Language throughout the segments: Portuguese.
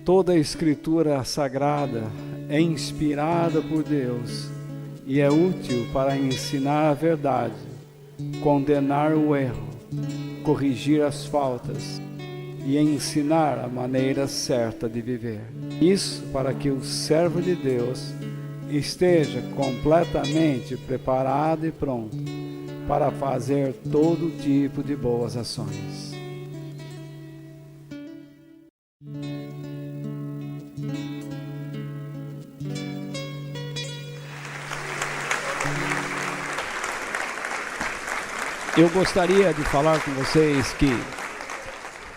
Toda a Escritura Sagrada é inspirada por Deus e é útil para ensinar a verdade, condenar o erro, corrigir as faltas e ensinar a maneira certa de viver. Isso para que o servo de Deus esteja completamente preparado e pronto para fazer todo tipo de boas ações. Eu gostaria de falar com vocês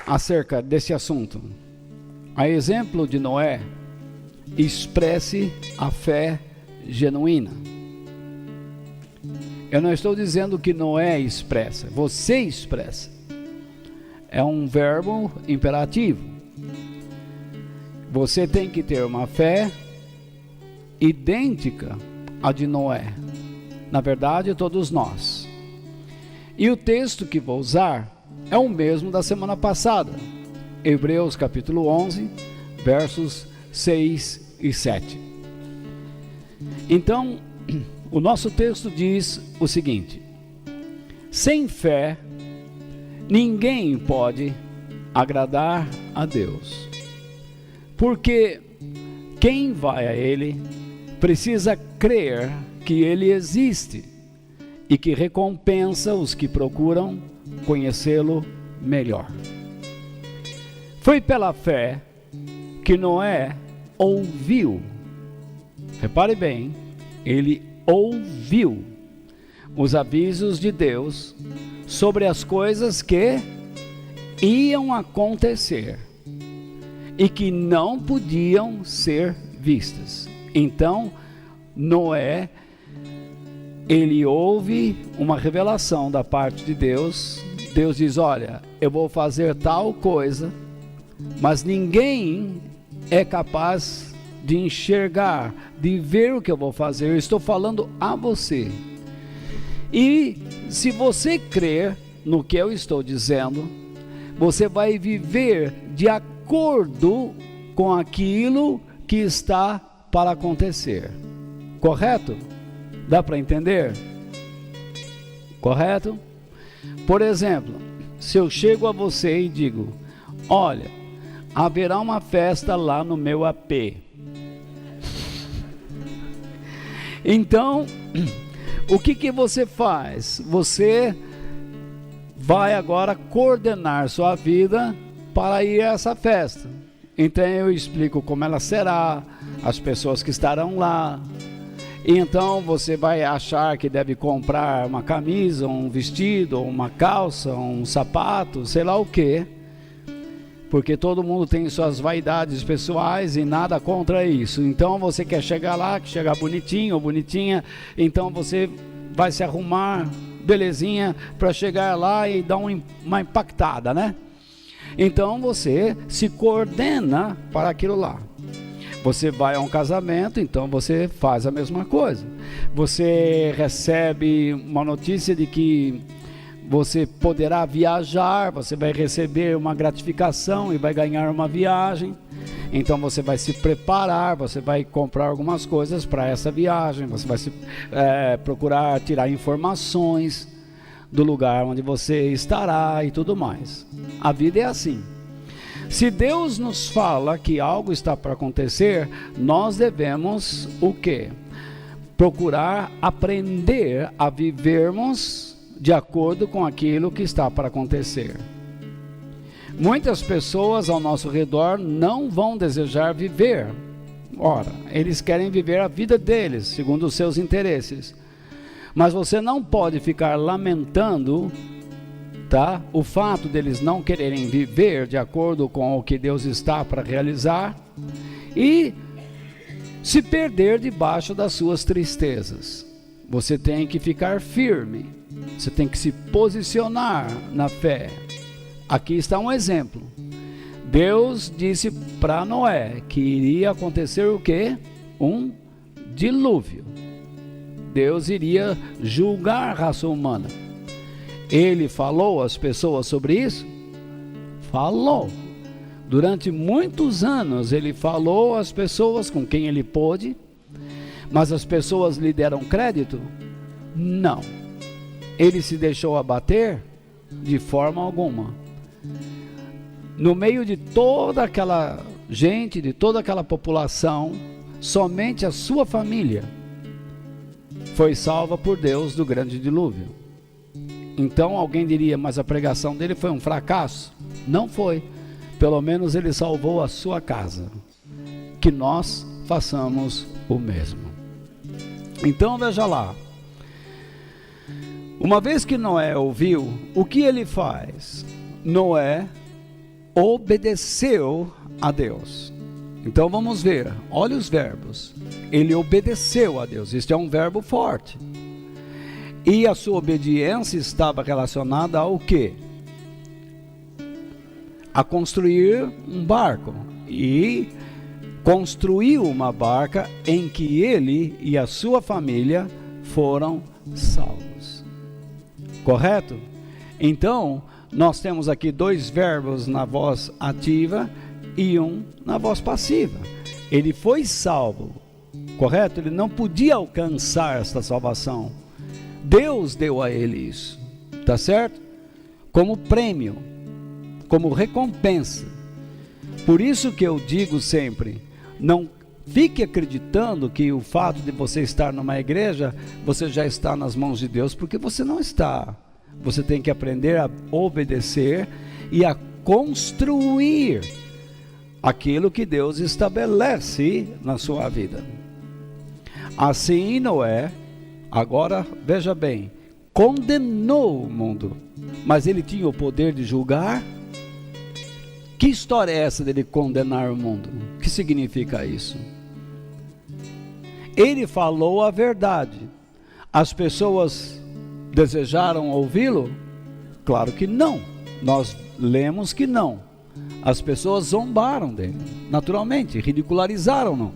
acerca desse assunto. A exemplo de Noé, expresse a fé genuína. Eu não estou dizendo que Noé expressa, você expressa. É um verbo imperativo. Você tem que ter uma fé idêntica à de Noé. Na verdade, todos nós. E o texto que vou usar é o mesmo da semana passada. Hebreus capítulo 11, versos 6 e 7. Então, o nosso texto diz o seguinte: sem fé, ninguém pode agradar a Deus. Porque quem vai a Ele precisa crer que Ele existe e que recompensa os que procuram conhecê-lo melhor. Foi pela fé que Noé ouviu. Repare bem, ele ouviu os avisos de Deus sobre as coisas que iam acontecer e que não podiam ser vistas. Então, Noé, ele ouve uma revelação da parte de Deus. Deus diz: olha, eu vou fazer tal coisa, mas ninguém é capaz de enxergar, de ver o que eu vou fazer. Eu estou falando a você. E se você crer no que eu estou dizendo, você vai viver de acordo com aquilo que está para acontecer. Correto? Dá para entender? Correto? Por exemplo, se eu chego a você e digo: olha, haverá uma festa lá no meu AP. Então, o que você faz? Você vai agora coordenar sua vida para ir a essa festa. Então eu explico como ela será, as pessoas que estarão lá. Então você vai achar que deve comprar uma camisa, um vestido, uma calça, um sapato, sei lá o que, porque todo mundo tem suas vaidades pessoais e nada contra isso. Então você quer chegar lá, chegar bonitinho ou bonitinha, então você vai se arrumar belezinha para chegar lá e dar uma impactada, né? Então você se coordena para aquilo lá. Você vai a um casamento, então você faz a mesma coisa. Você recebe uma notícia de que você poderá viajar, você vai receber uma gratificação e vai ganhar uma viagem. Então você vai se preparar, você vai comprar algumas coisas para essa viagem, você vai procurar tirar informações do lugar onde você estará e tudo mais. A vida é assim. Se Deus nos fala que algo está para acontecer, nós devemos o quê? Procurar aprender a vivermos de acordo com aquilo que está para acontecer. Muitas pessoas ao nosso redor não vão desejar viver. Ora, eles querem viver a vida deles, segundo os seus interesses. Mas você não pode ficar lamentando, tá? O fato deles não quererem viver de acordo com o que Deus está para realizar e se perder debaixo das suas tristezas. Você tem que ficar firme, você tem que se posicionar na fé. Aqui está um exemplo. Deus disse para Noé que iria acontecer o quê? Um dilúvio. Deus iria julgar a raça humana. Ele falou às pessoas sobre isso? Falou. Durante muitos anos ele falou às pessoas com quem ele pôde, mas as pessoas lhe deram crédito? Não. Ele se deixou abater? De forma alguma. No meio de toda aquela gente, de toda aquela população, somente a sua família foi salva por Deus do grande dilúvio. Então alguém diria, mas a pregação dele foi um fracasso? Não foi. Pelo menos ele salvou a sua casa. Que nós façamos o mesmo. Então veja lá. Uma vez que Noé ouviu, o que ele faz? Noé obedeceu a Deus. Então vamos ver, olha os verbos. Ele obedeceu a Deus, este é um verbo forte. E a sua obediência estava relacionada ao quê? A construir um barco. E construiu uma barca em que ele e a sua família foram salvos. Correto? Então, nós temos aqui dois verbos na voz ativa e um na voz passiva. Ele foi salvo, correto? Ele não podia alcançar esta salvação. Deus deu a ele isso, tá certo? Como prêmio, como recompensa. Por isso que eu digo sempre, não fique acreditando que o fato de você estar numa igreja, você já está nas mãos de Deus, porque você não está. Você tem que aprender a obedecer e a construir aquilo que Deus estabelece na sua vida. Assim Noé, agora veja bem, condenou o mundo, mas ele tinha o poder de julgar. Que história é essa dele condenar o mundo? O que significa isso? Ele falou a verdade. As pessoas desejaram ouvi-lo? Claro que não. Nós lemos que não. As pessoas zombaram dele, naturalmente, ridicularizaram-no,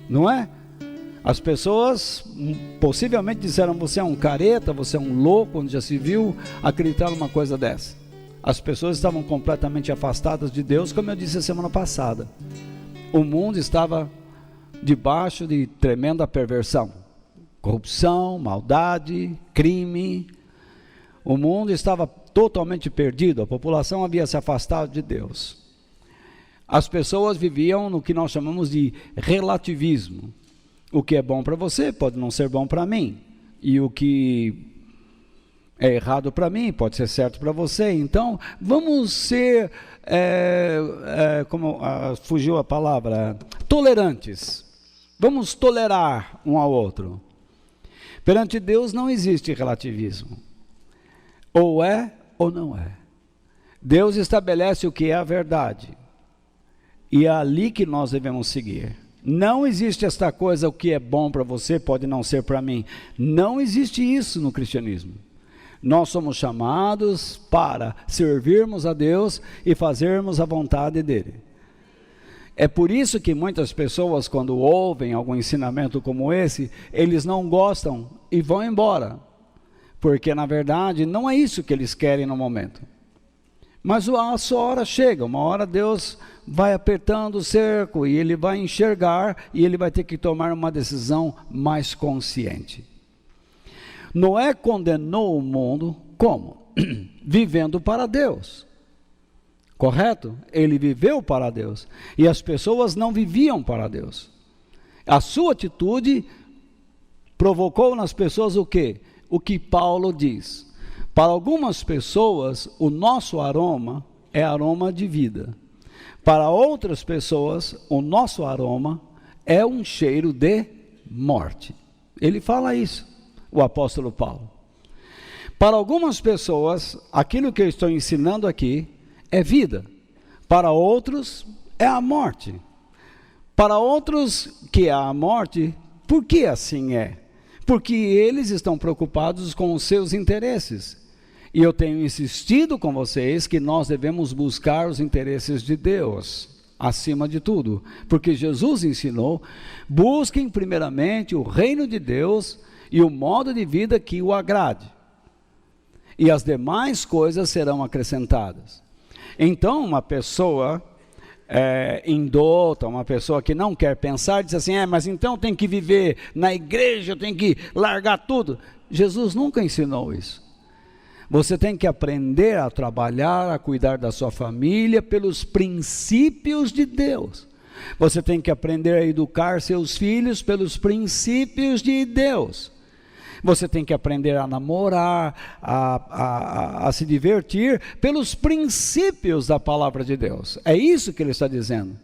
não é? As pessoas possivelmente disseram, você é um careta, você é um louco, onde já se viu acreditar numa coisa dessa. As pessoas estavam completamente afastadas de Deus, como eu disse a semana passada. O mundo estava debaixo de tremenda perversão, corrupção, maldade, crime. O mundo estava totalmente perdido, a população havia se afastado de Deus. As pessoas viviam no que nós chamamos de relativismo. O que é bom para você pode não ser bom para mim, e o que é errado para mim pode ser certo para você. Então vamos ser fugiu a palavra, tolerantes. Vamos tolerar um ao outro. Perante Deus não existe relativismo, ou é ou não é. Deus estabelece o que é a verdade, e é ali que nós devemos seguir. Não existe esta coisa, o que é bom para você pode não ser para mim. Não existe isso no cristianismo. Nós somos chamados para servirmos a Deus e fazermos a vontade dele. É por isso que muitas pessoas, quando ouvem algum ensinamento como esse, eles não gostam e vão embora, porque na verdade não é isso que eles querem no momento. Mas a sua hora chega, uma hora Deus vai apertando o cerco e ele vai enxergar e ele vai ter que tomar uma decisão mais consciente. Noé condenou o mundo como? Vivendo para Deus. Correto? Ele viveu para Deus. E as pessoas não viviam para Deus. A sua atitude provocou nas pessoas o quê? O que Paulo diz. Para algumas pessoas, o nosso aroma é aroma de vida. Para outras pessoas, o nosso aroma é um cheiro de morte. Ele fala isso, o apóstolo Paulo. Para algumas pessoas, aquilo que eu estou ensinando aqui é vida. Para outros, é a morte. Para outros que há a morte, por que assim é? Porque eles estão preocupados com os seus interesses. E eu tenho insistido com vocês que nós devemos buscar os interesses de Deus, acima de tudo. Porque Jesus ensinou, busquem primeiramente o reino de Deus e o modo de vida que o agrade. E as demais coisas serão acrescentadas. Então, uma pessoa indota, uma pessoa que não quer pensar, diz assim, mas então tem que viver na igreja, tem que largar tudo. Jesus nunca ensinou isso. Você tem que aprender a trabalhar, a cuidar da sua família pelos princípios de Deus. Você tem que aprender a educar seus filhos pelos princípios de Deus. Você tem que aprender a namorar, a se divertir pelos princípios da palavra de Deus. É isso que ele está dizendo.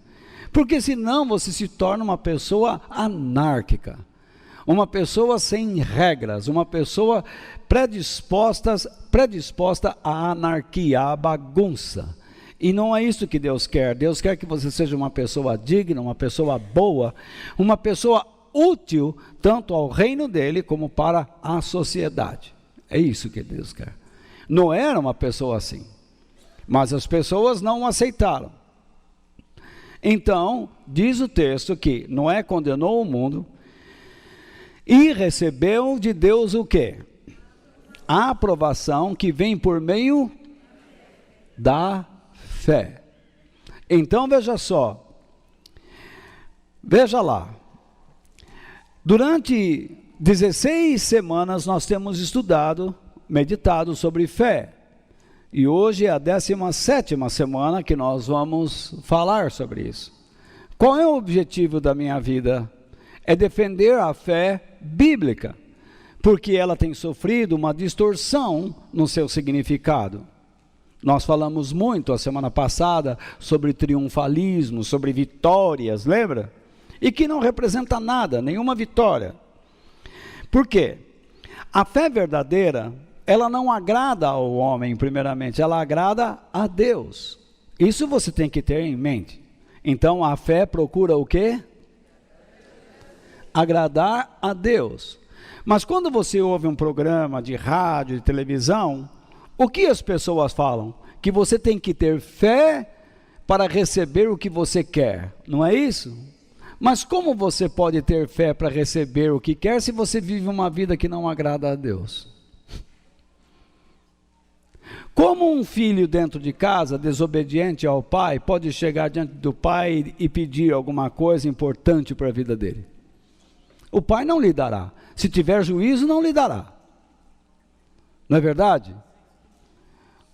Porque senão você se torna uma pessoa anárquica, uma pessoa sem regras, uma pessoa predisposta à anarquia, à bagunça. E não é isso que Deus quer. Deus quer que você seja uma pessoa digna, uma pessoa boa, uma pessoa útil tanto ao reino dele como para a sociedade. É isso que Deus quer. Noé era uma pessoa assim, mas as pessoas não o aceitaram. Então, diz o texto que Noé condenou o mundo e recebeu de Deus o quê? A aprovação que vem por meio da fé. Então veja só, veja lá, durante 16 semanas nós temos estudado, meditado sobre fé, e hoje é a 17ª semana que nós vamos falar sobre isso. Qual é o objetivo da minha vida? É defender a fé bíblica, porque ela tem sofrido uma distorção no seu significado. Nós falamos muito a semana passada sobre triunfalismo, sobre vitórias, lembra? E que não representa nada, nenhuma vitória. Por quê? A fé verdadeira, ela não agrada ao homem primeiramente, ela agrada a Deus. Isso você tem que ter em mente. Então a fé procura o quê? Agradar a Deus. Mas quando você ouve um programa de rádio, de televisão, o que as pessoas falam? Que você tem que ter fé para receber o que você quer, não é isso? Mas como você pode ter fé para receber o que quer se você vive uma vida que não agrada a Deus? Como um filho dentro de casa, desobediente ao pai, pode chegar diante do pai e pedir alguma coisa importante para a vida dele? O pai não lhe dará. Se tiver juízo, não lhe dará. Não é verdade?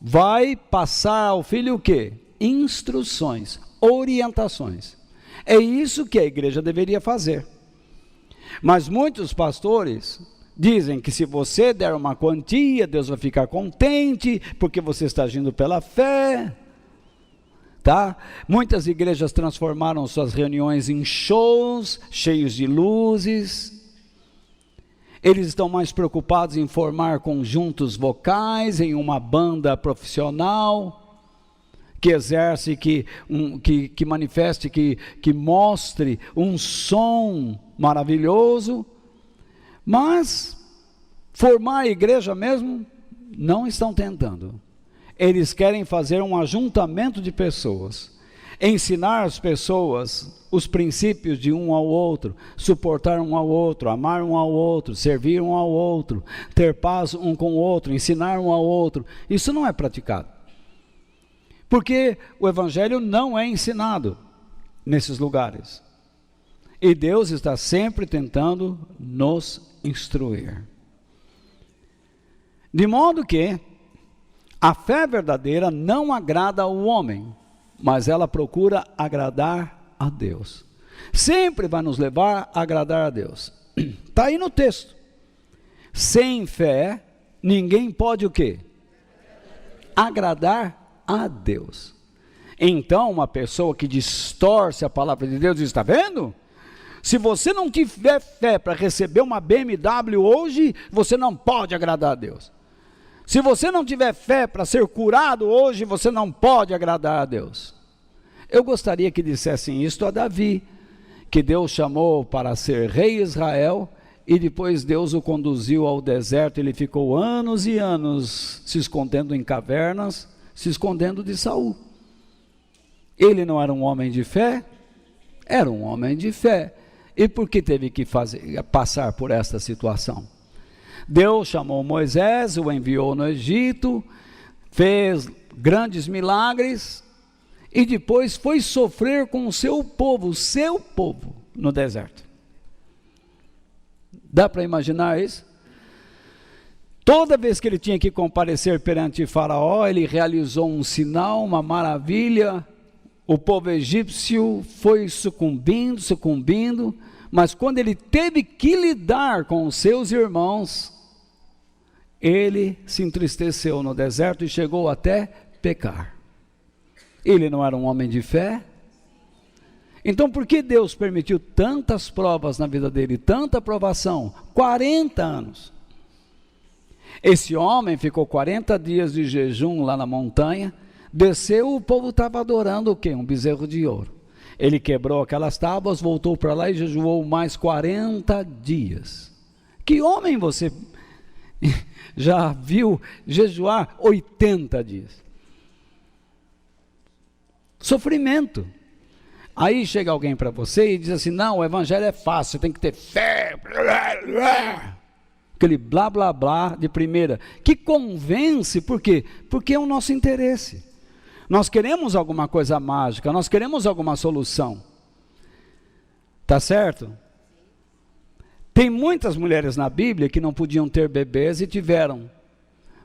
Vai passar ao filho o quê? Instruções, orientações. É isso que a igreja deveria fazer. Mas muitos pastores dizem que se você der uma quantia, Deus vai ficar contente, porque você está agindo pela fé. Tá? Muitas igrejas transformaram suas reuniões em shows, cheios de luzes. Eles estão mais preocupados em formar conjuntos vocais, em uma banda profissional, que exerce, que manifeste, que mostre um som maravilhoso, mas formar a igreja mesmo, não estão tentando. Eles querem fazer um ajuntamento de pessoas, ensinar as pessoas os princípios de um ao outro, suportar um ao outro, amar um ao outro, servir um ao outro, ter paz um com o outro, ensinar um ao outro. Isso não é praticado. Porque o evangelho não é ensinado nesses lugares. E Deus está sempre tentando nos instruir. De modo que a fé verdadeira não agrada ao homem, mas ela procura agradar a Deus. Sempre vai nos levar a agradar a Deus. Está aí no texto. Sem fé, ninguém pode o quê? Agradar a Deus. Então, uma pessoa que distorce a palavra de Deus diz, está vendo? Se você não tiver fé para receber uma BMW hoje, você não pode agradar a Deus. Se você não tiver fé para ser curado hoje, você não pode agradar a Deus. Eu gostaria que dissessem isto a Davi, que Deus chamou para ser rei de Israel, e depois Deus o conduziu ao deserto. Ele ficou anos e anos se escondendo em cavernas, se escondendo de Saul. Ele não era um homem de fé? Era um homem de fé. E por que teve que passar por esta situação? Deus chamou Moisés, o enviou no Egito, fez grandes milagres, e depois foi sofrer com o seu povo no deserto. Dá para imaginar isso? Toda vez que ele tinha que comparecer perante Faraó, ele realizou um sinal, uma maravilha. O povo egípcio foi sucumbindo, mas quando ele teve que lidar com os seus irmãos, ele se entristeceu no deserto e chegou até pecar. Ele não era um homem de fé? Então por que Deus permitiu tantas provas na vida dele, tanta provação? 40 anos. Esse homem ficou 40 dias de jejum lá na montanha, desceu, o povo estava adorando o quê? Um bezerro de ouro. Ele quebrou aquelas tábuas, voltou para lá e jejuou mais 40 dias. Que homem você já viu jejuar 80 dias? Sofrimento. Aí chega alguém para você e diz assim: não, o evangelho é fácil, você tem que ter fé, aquele blá blá blá de primeira, que convence. Por quê? Porque é o nosso interesse. Nós queremos alguma coisa mágica, nós queremos alguma solução. Tá certo? Tem muitas mulheres na Bíblia que não podiam ter bebês e tiveram.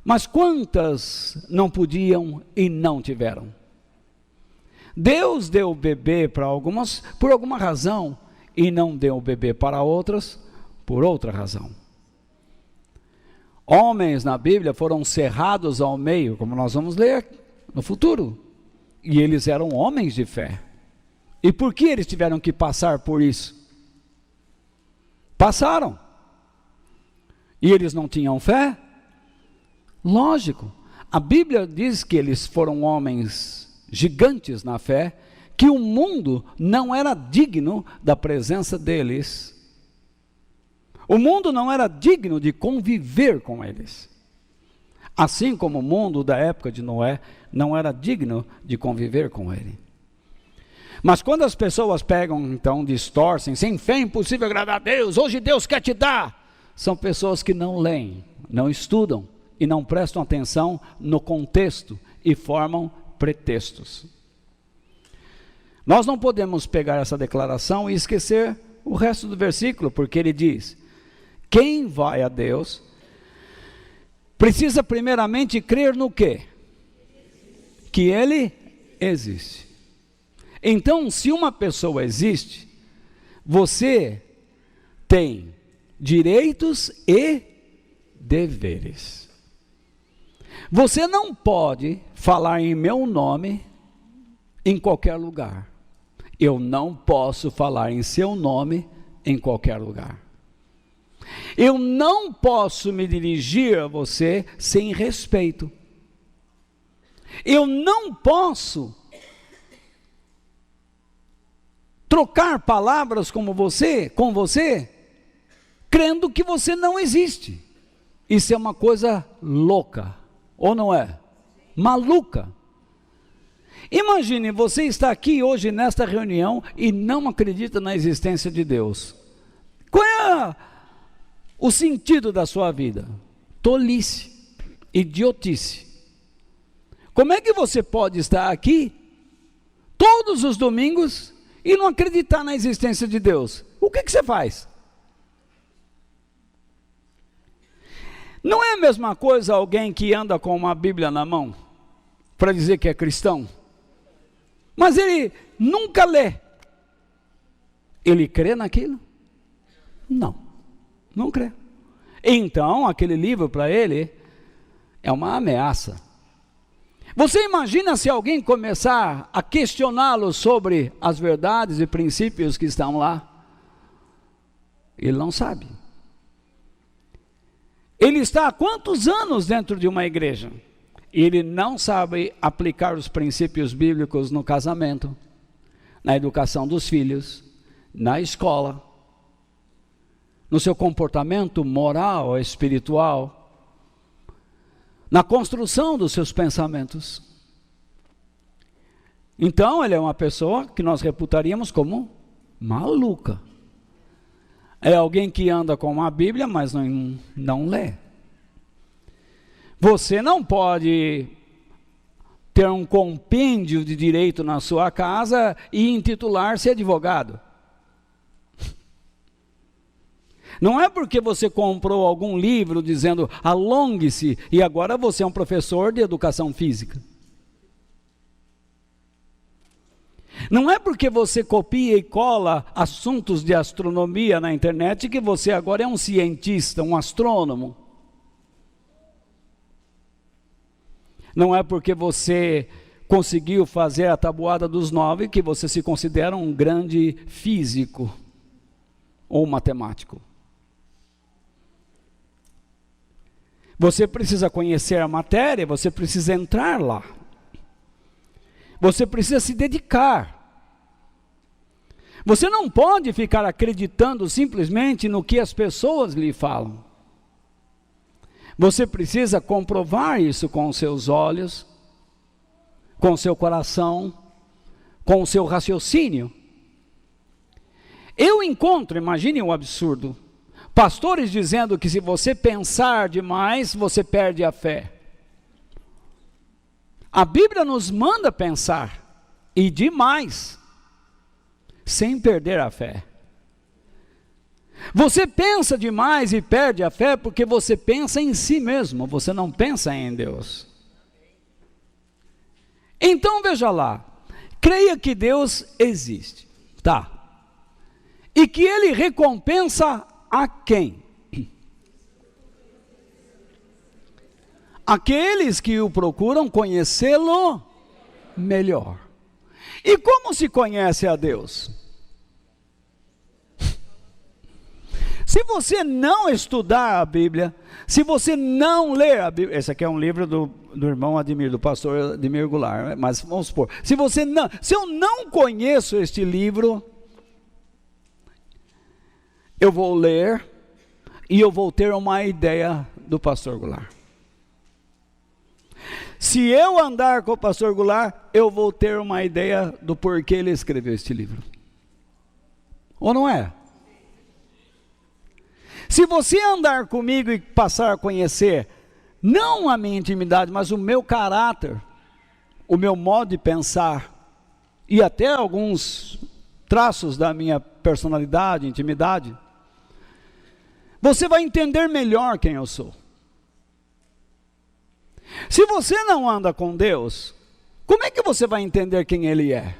Mas quantas não podiam e não tiveram? Deus deu o bebê para algumas por alguma razão e não deu o bebê para outras por outra razão. Homens na Bíblia foram cerrados ao meio, como nós vamos ler no futuro, e eles eram homens de fé. E por que eles tiveram que passar por isso? Passaram. E eles não tinham fé? Lógico. A Bíblia diz que eles foram homens gigantes na fé, que o mundo não era digno da presença deles. O mundo não era digno de conviver com eles. Assim como o mundo da época de Noé não era digno de conviver com ele. Mas quando as pessoas pegam, então, distorcem, sem fé é impossível agradar a Deus, hoje Deus quer te dar. São pessoas que não leem, não estudam e não prestam atenção no contexto e formam pretextos. Nós não podemos pegar essa declaração e esquecer o resto do versículo, porque ele diz: quem vai a Deus precisa primeiramente crer no quê? Que Ele existe. Então, se uma pessoa existe, você tem direitos e deveres. Você não pode falar em meu nome em qualquer lugar. Eu não posso falar em seu nome em qualquer lugar. Eu não posso me dirigir a você sem respeito. Eu não posso trocar palavras com você, crendo que você não existe. Isso é uma coisa louca, ou não é? Maluca. Imagine, você está aqui hoje nesta reunião e não acredita na existência de Deus. Qual é o sentido da sua vida? Tolice, idiotice. Como é que você pode estar aqui todos os domingos e não acreditar na existência de Deus? O que você faz? Não é a mesma coisa alguém que anda com uma Bíblia na mão para dizer que é cristão, mas ele nunca lê. Ele crê naquilo? Não crê. Então, aquele livro para ele é uma ameaça. Você imagina se alguém começar a questioná-lo sobre as verdades e princípios que estão lá? Ele não sabe. Ele está há quantos anos dentro de uma igreja? E ele não sabe aplicar os princípios bíblicos no casamento, na educação dos filhos, na escola, no seu comportamento moral, espiritual, na construção dos seus pensamentos. Então, ele é uma pessoa que nós reputaríamos como maluca. É alguém que anda com uma Bíblia, mas não lê. Você não pode ter um compêndio de direito na sua casa e intitular-se advogado. Não é porque você comprou algum livro dizendo alongue-se e agora você é um professor de educação física. Não é porque você copia e cola assuntos de astronomia na internet que você agora é um cientista, um astrônomo. Não é porque você conseguiu fazer a tabuada dos 9 que você se considera um grande físico ou matemático. Você precisa conhecer a matéria, você precisa entrar lá. Você precisa se dedicar. Você não pode ficar acreditando simplesmente no que as pessoas lhe falam. Você precisa comprovar isso com os seus olhos, com o seu coração, com o seu raciocínio. Eu encontro, imagine um absurdo, pastores dizendo que se você pensar demais, você perde a fé. A Bíblia nos manda pensar, e demais, sem perder a fé. Você pensa demais e perde a fé porque você pensa em si mesmo, você não pensa em Deus. Então veja lá, creia que Deus existe, tá? E que Ele recompensa a quem? Aqueles que o procuram conhecê-lo melhor. E como se conhece a Deus? Se você não estudar a Bíblia, se você não ler a Bíblia, esse aqui é um livro do irmão Ademir, do pastor Ademir Goulart, mas vamos supor, se eu não conheço este livro, eu vou ler e eu vou ter uma ideia do pastor Goulart. Se eu andar com o pastor Goulart, eu vou ter uma ideia do porquê ele escreveu este livro. Ou não é? Se você andar comigo e passar a conhecer, não a minha intimidade, mas o meu caráter, o meu modo de pensar, e até alguns traços da minha personalidade, intimidade, você vai entender melhor quem eu sou. Se você não anda com Deus, como é que você vai entender quem Ele é?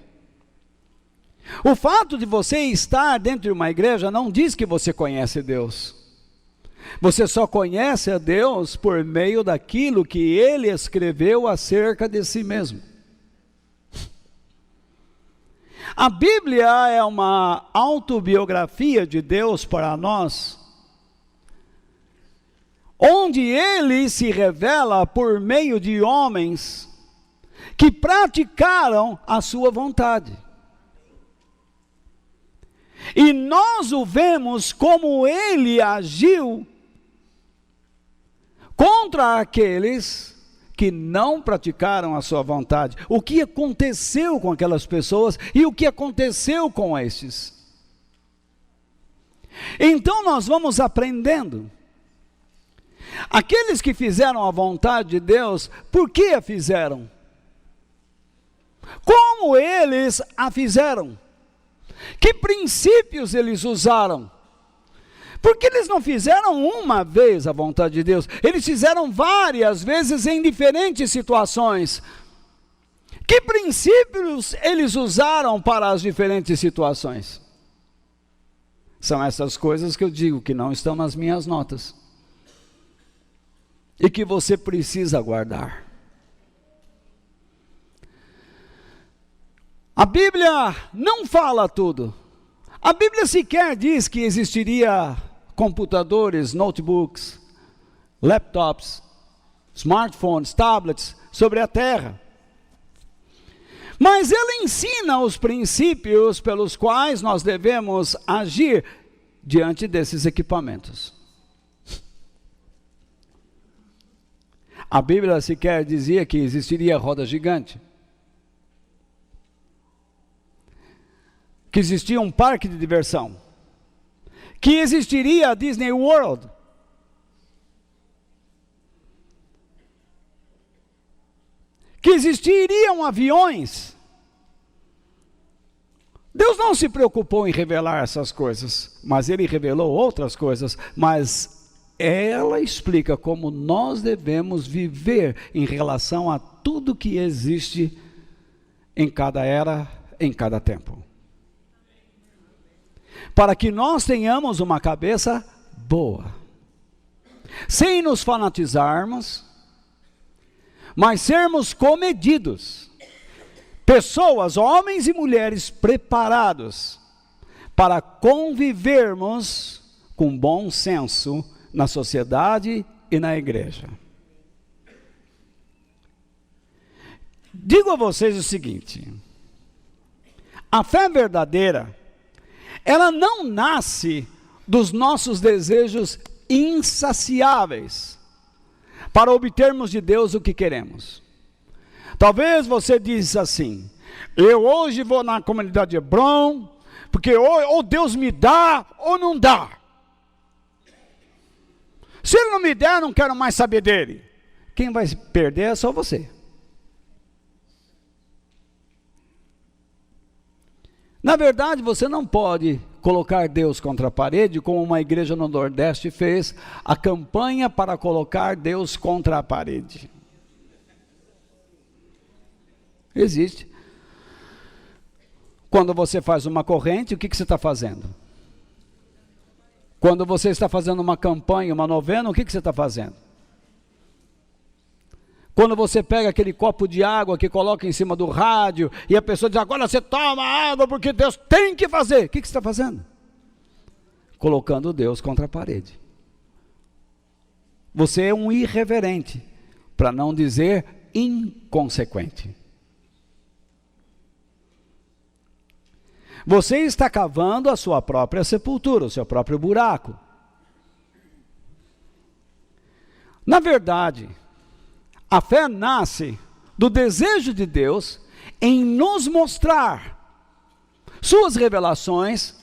O fato de você estar dentro de uma igreja não diz que você conhece Deus. Você só conhece a Deus por meio daquilo que Ele escreveu acerca de si mesmo. A Bíblia é uma autobiografia de Deus para nós, onde Ele se revela por meio de homens que praticaram a sua vontade. E nós o vemos como Ele agiu contra aqueles que não praticaram a sua vontade. O que aconteceu com aquelas pessoas e o que aconteceu com estes. Então nós vamos aprendendo. Aqueles que fizeram a vontade de Deus, por que a fizeram? Como eles a fizeram? Que princípios eles usaram? Porque eles não fizeram uma vez a vontade de Deus, eles fizeram várias vezes em diferentes situações. Que princípios eles usaram para as diferentes situações? São essas coisas que eu digo que não estão nas minhas notas. E que você precisa guardar. A Bíblia não fala tudo. A Bíblia sequer diz que existiria computadores, notebooks, laptops, smartphones, tablets sobre a terra. Mas ele ensina os princípios pelos quais nós devemos agir diante desses equipamentos. A Bíblia sequer dizia que existiria roda gigante, que existia um parque de diversão, que existiria a Disney World, que existiriam aviões. Deus não se preocupou em revelar essas coisas, mas Ele revelou outras coisas, mas ela explica como nós devemos viver em relação a tudo que existe em cada era, em cada tempo. Para que nós tenhamos uma cabeça boa, sem nos fanatizarmos, mas sermos comedidos, pessoas, homens e mulheres preparados para convivermos com bom senso na sociedade e na igreja. Digo a vocês o seguinte: a fé verdadeira, ela não nasce dos nossos desejos insaciáveis para obtermos de Deus o que queremos. Talvez você diz assim: eu hoje vou na comunidade de Hebron, porque ou Deus me dá ou não dá. Se Ele não me der, eu não quero mais saber dele. Quem vai perder é só você. Na verdade, você não pode colocar Deus contra a parede, como uma igreja no Nordeste fez a campanha para colocar Deus contra a parede. Existe. Quando você faz uma corrente, o que você está fazendo? Quando você está fazendo uma campanha, uma novena, o que você está fazendo? Quando você pega aquele copo de água que coloca em cima do rádio, e a pessoa diz: agora você toma água porque Deus tem que fazer. O que você está fazendo? Colocando Deus contra a parede. Você é um irreverente, para não dizer inconsequente. Você está cavando a sua própria sepultura, o seu próprio buraco. Na verdade, a fé nasce do desejo de Deus em nos mostrar suas revelações,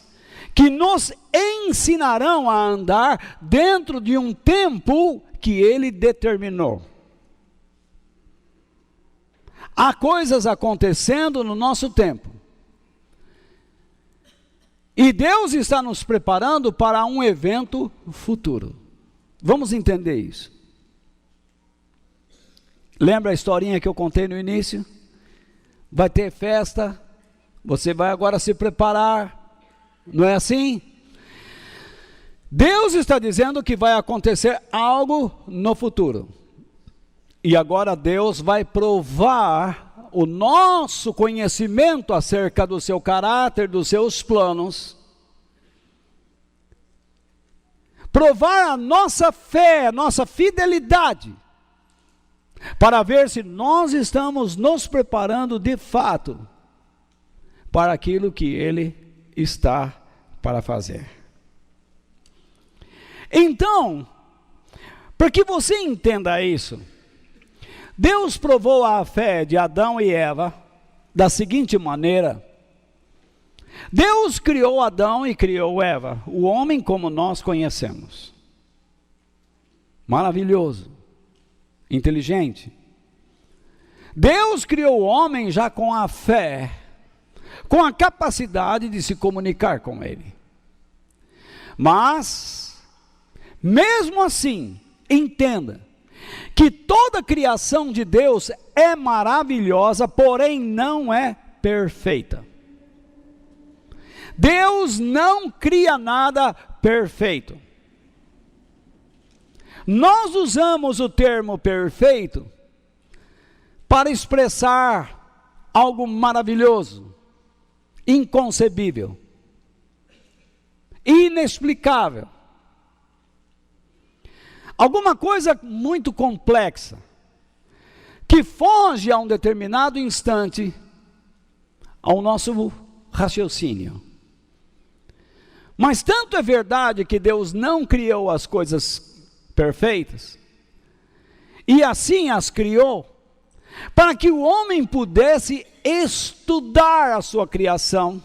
que nos ensinarão a andar dentro de um tempo que Ele determinou. Há coisas acontecendo no nosso tempo, e Deus está nos preparando para um evento futuro. Vamos entender isso. Lembra a historinha que eu contei no início? Vai ter festa, você vai agora se preparar, não é assim? Deus está dizendo que vai acontecer algo no futuro. E agora Deus vai provar o nosso conhecimento acerca do seu caráter, dos seus planos. Provar a nossa fé, a nossa fidelidade, para ver se nós estamos nos preparando de fato para aquilo que Ele está para fazer. Então, para que você entenda isso, Deus provou a fé de Adão e Eva da seguinte maneira: Deus criou Adão e criou Eva, o homem como nós conhecemos. Maravilhoso, inteligente. Deus criou o homem já com a fé, com a capacidade de se comunicar com Ele. Mas, mesmo assim, entenda que toda a criação de Deus é maravilhosa, porém não é perfeita. Deus não cria nada perfeito. Nós usamos o termo perfeito para expressar algo maravilhoso, inconcebível, inexplicável. Alguma coisa muito complexa, que foge a um determinado instante ao nosso raciocínio. Mas tanto é verdade que Deus não criou as coisas perfeitas, e assim as criou, para que o homem pudesse estudar a sua criação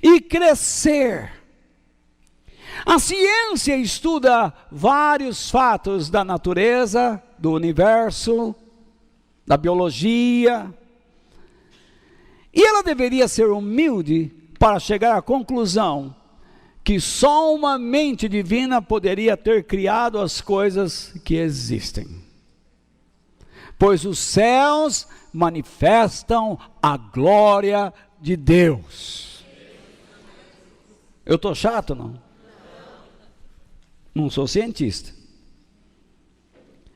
e crescer. A ciência estuda vários fatos da natureza, do universo, da biologia, e ela deveria ser humilde para chegar à conclusão que só uma mente divina poderia ter criado as coisas que existem. Pois os céus manifestam a glória de Deus. Eu estou chato, não? Não sou cientista.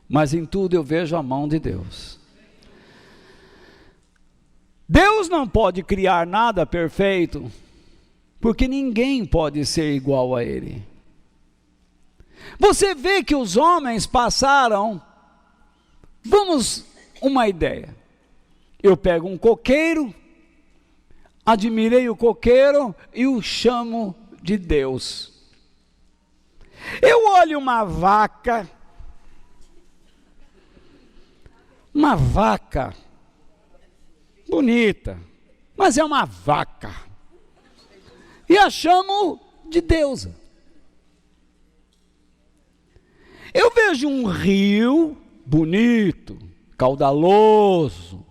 Mas em tudo eu vejo a mão de Deus. Deus não pode criar nada perfeito, porque ninguém pode ser igual a Ele. Você vê que os homens passaram, uma ideia. Eu pego um coqueiro, admirei o coqueiro e o chamo de Deus. Eu olho uma vaca bonita, mas é uma vaca, e a chamo de deusa. Eu vejo um rio bonito, caudaloso,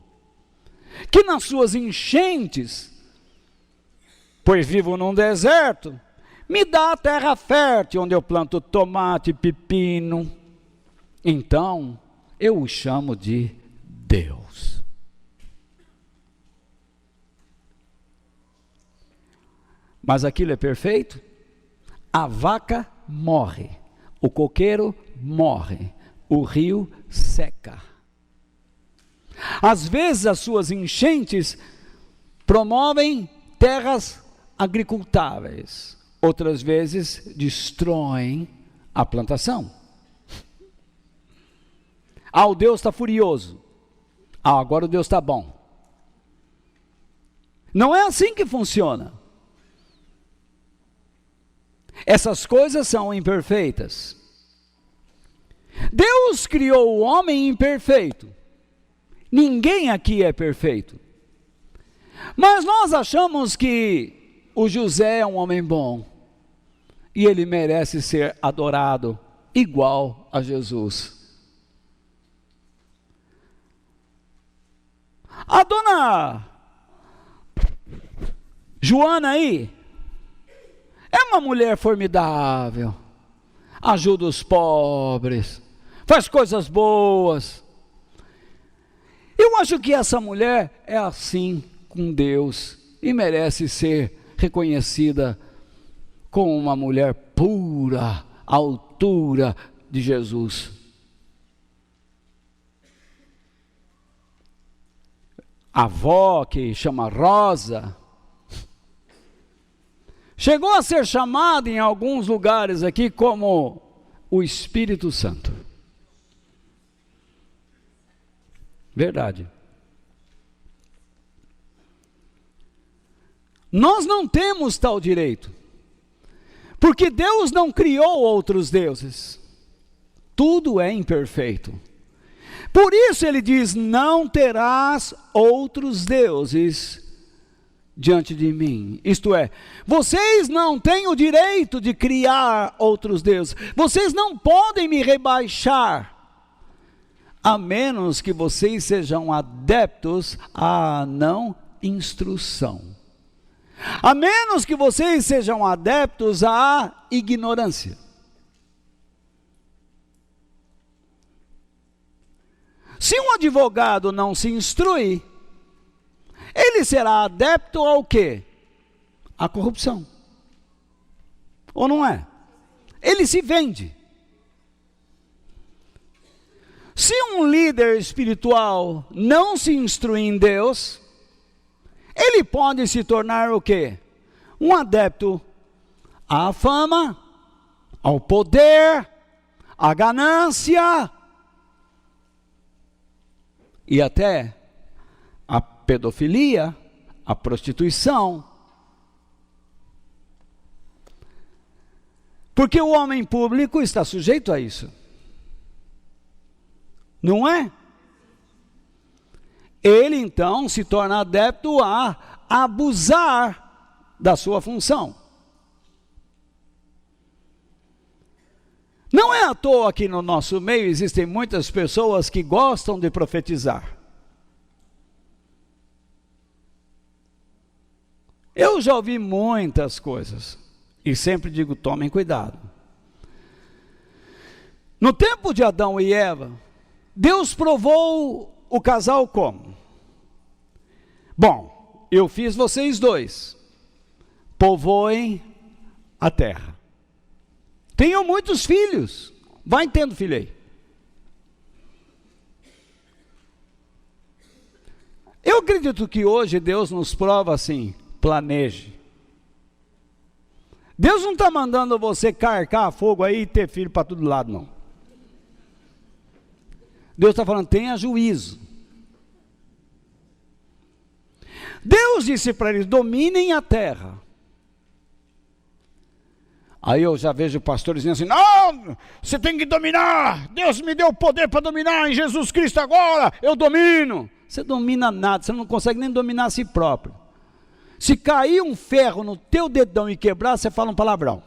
que nas suas enchentes, pois vivo num deserto, me dá a terra fértil, onde eu planto tomate, pepino. Então, eu o chamo de Deus. Mas aquilo é perfeito? A vaca morre, o coqueiro morre, o rio seca. Às vezes as suas enchentes promovem terras agricultáveis, outras vezes destroem a plantação. O Deus está furioso. Agora o Deus está bom. Não é assim que funciona. Essas coisas são imperfeitas. Deus criou o homem imperfeito. Ninguém aqui é perfeito. Mas nós achamos que o José é um homem bom. E ele merece ser adorado igual a Jesus. A dona Joana aí é uma mulher formidável, ajuda os pobres, faz coisas boas. Eu acho que essa mulher é assim com Deus e merece ser reconhecida como uma mulher pura, à altura de Jesus. A avó, que chama Rosa, chegou a ser chamada em alguns lugares aqui como o Espírito Santo. Verdade. Nós não temos tal direito, porque Deus não criou outros deuses. Tudo é imperfeito. Por isso ele diz: não terás outros deuses diante de mim. Isto é, vocês não têm o direito de criar outros deuses. Vocês não podem me rebaixar, a menos que vocês sejam adeptos à não instrução. A menos que vocês sejam adeptos à ignorância. Se um advogado não se instrui, ele será adepto ao quê? À corrupção. Ou não é? Ele se vende. Se um líder espiritual não se instrui em Deus, ele pode se tornar o quê? Um adepto à fama, ao poder, à ganância e até à pedofilia, a prostituição. Porque o homem público está sujeito a isso. Não é? Ele então se torna adepto a abusar da sua função. Não é à toa que no nosso meio existem muitas pessoas que gostam de profetizar. Eu já ouvi muitas coisas e sempre digo, tomem cuidado. No tempo de Adão e Eva, Deus provou o casal como? Bom, eu fiz vocês dois, povoem a terra. Tenham muitos filhos, vai tendo filho aí. Eu acredito que hoje Deus nos prova assim, planeje. Deus não está mandando você carcar fogo aí e ter filho para todo lado, não. Deus está falando, tenha juízo. Deus disse para eles, dominem a terra. Aí eu já vejo pastores dizendo assim, não, você tem que dominar, Deus me deu o poder para dominar, em Jesus Cristo agora, eu domino. Você domina nada, você não consegue nem dominar a si próprio. Se cair um ferro no teu dedão e quebrar, você fala um palavrão.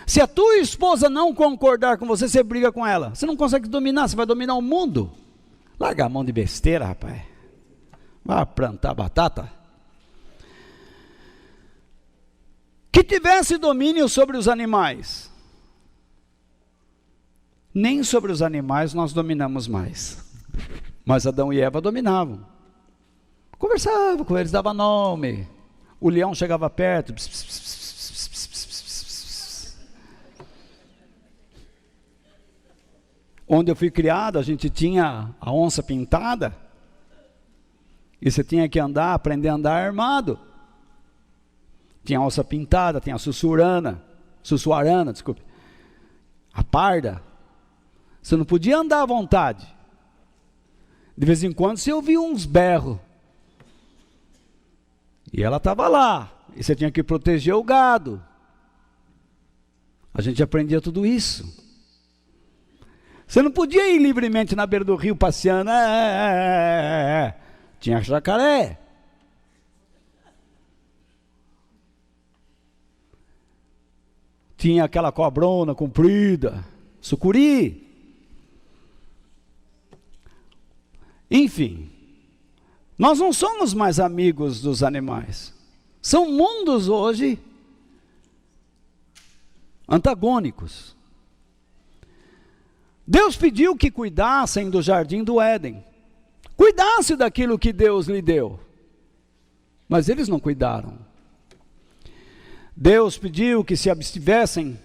Se a tua esposa não concordar com você, você briga com ela. Você não consegue dominar, você vai dominar o mundo. Larga a mão de besteira, rapaz. Vai plantar batata. Que tivesse domínio sobre os animais. Nem sobre os animais nós dominamos mais. Mas Adão e Eva dominavam. Conversava com eles, dava nome. O leão chegava perto. Pss, pss, pss, pss, pss, pss, pss. Onde eu fui criado, a gente tinha a onça pintada. E você tinha que aprender a andar armado. Tinha a onça pintada, tinha a sussuarana, desculpe. A parda. Você não podia andar à vontade. De vez em quando você ouvia uns berros. E ela estava lá. E você tinha que proteger o gado. A gente aprendia tudo isso. Você não podia ir livremente na beira do rio passeando. Tinha jacaré. Tinha aquela cobrona comprida, sucuri. Enfim, nós não somos mais amigos dos animais. São mundos hoje antagônicos. Deus pediu que cuidassem do jardim do Éden. Cuidasse daquilo que Deus lhe deu. Mas eles não cuidaram. Deus pediu que se abstivessem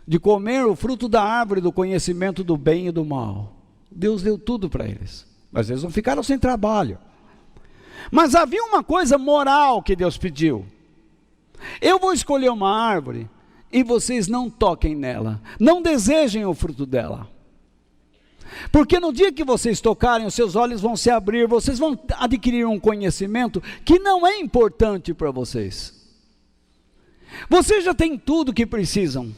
de comer o fruto da árvore do conhecimento do bem e do mal. Deus deu tudo para eles, mas eles não ficaram sem trabalho. Mas havia uma coisa moral que Deus pediu. Eu vou escolher uma árvore e vocês não toquem nela, não desejem o fruto dela. Porque no dia que vocês tocarem, os seus olhos vão se abrir, vocês vão adquirir um conhecimento que não é importante para vocês. Vocês já têm tudo o que precisam.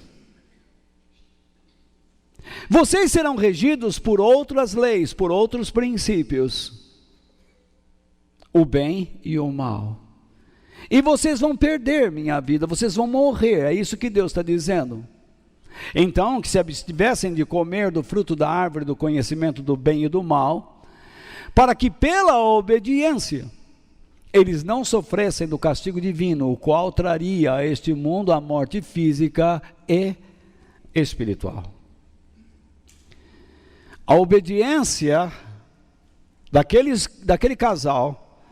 Vocês serão regidos por outras leis, por outros princípios. O bem e o mal. E vocês vão perder minha vida, vocês vão morrer, é isso que Deus está dizendo. Então, que se abstivessem de comer do fruto da árvore do conhecimento do bem e do mal, para que pela obediência eles não sofressem do castigo divino, o qual traria a este mundo a morte física e espiritual. A obediência daquele casal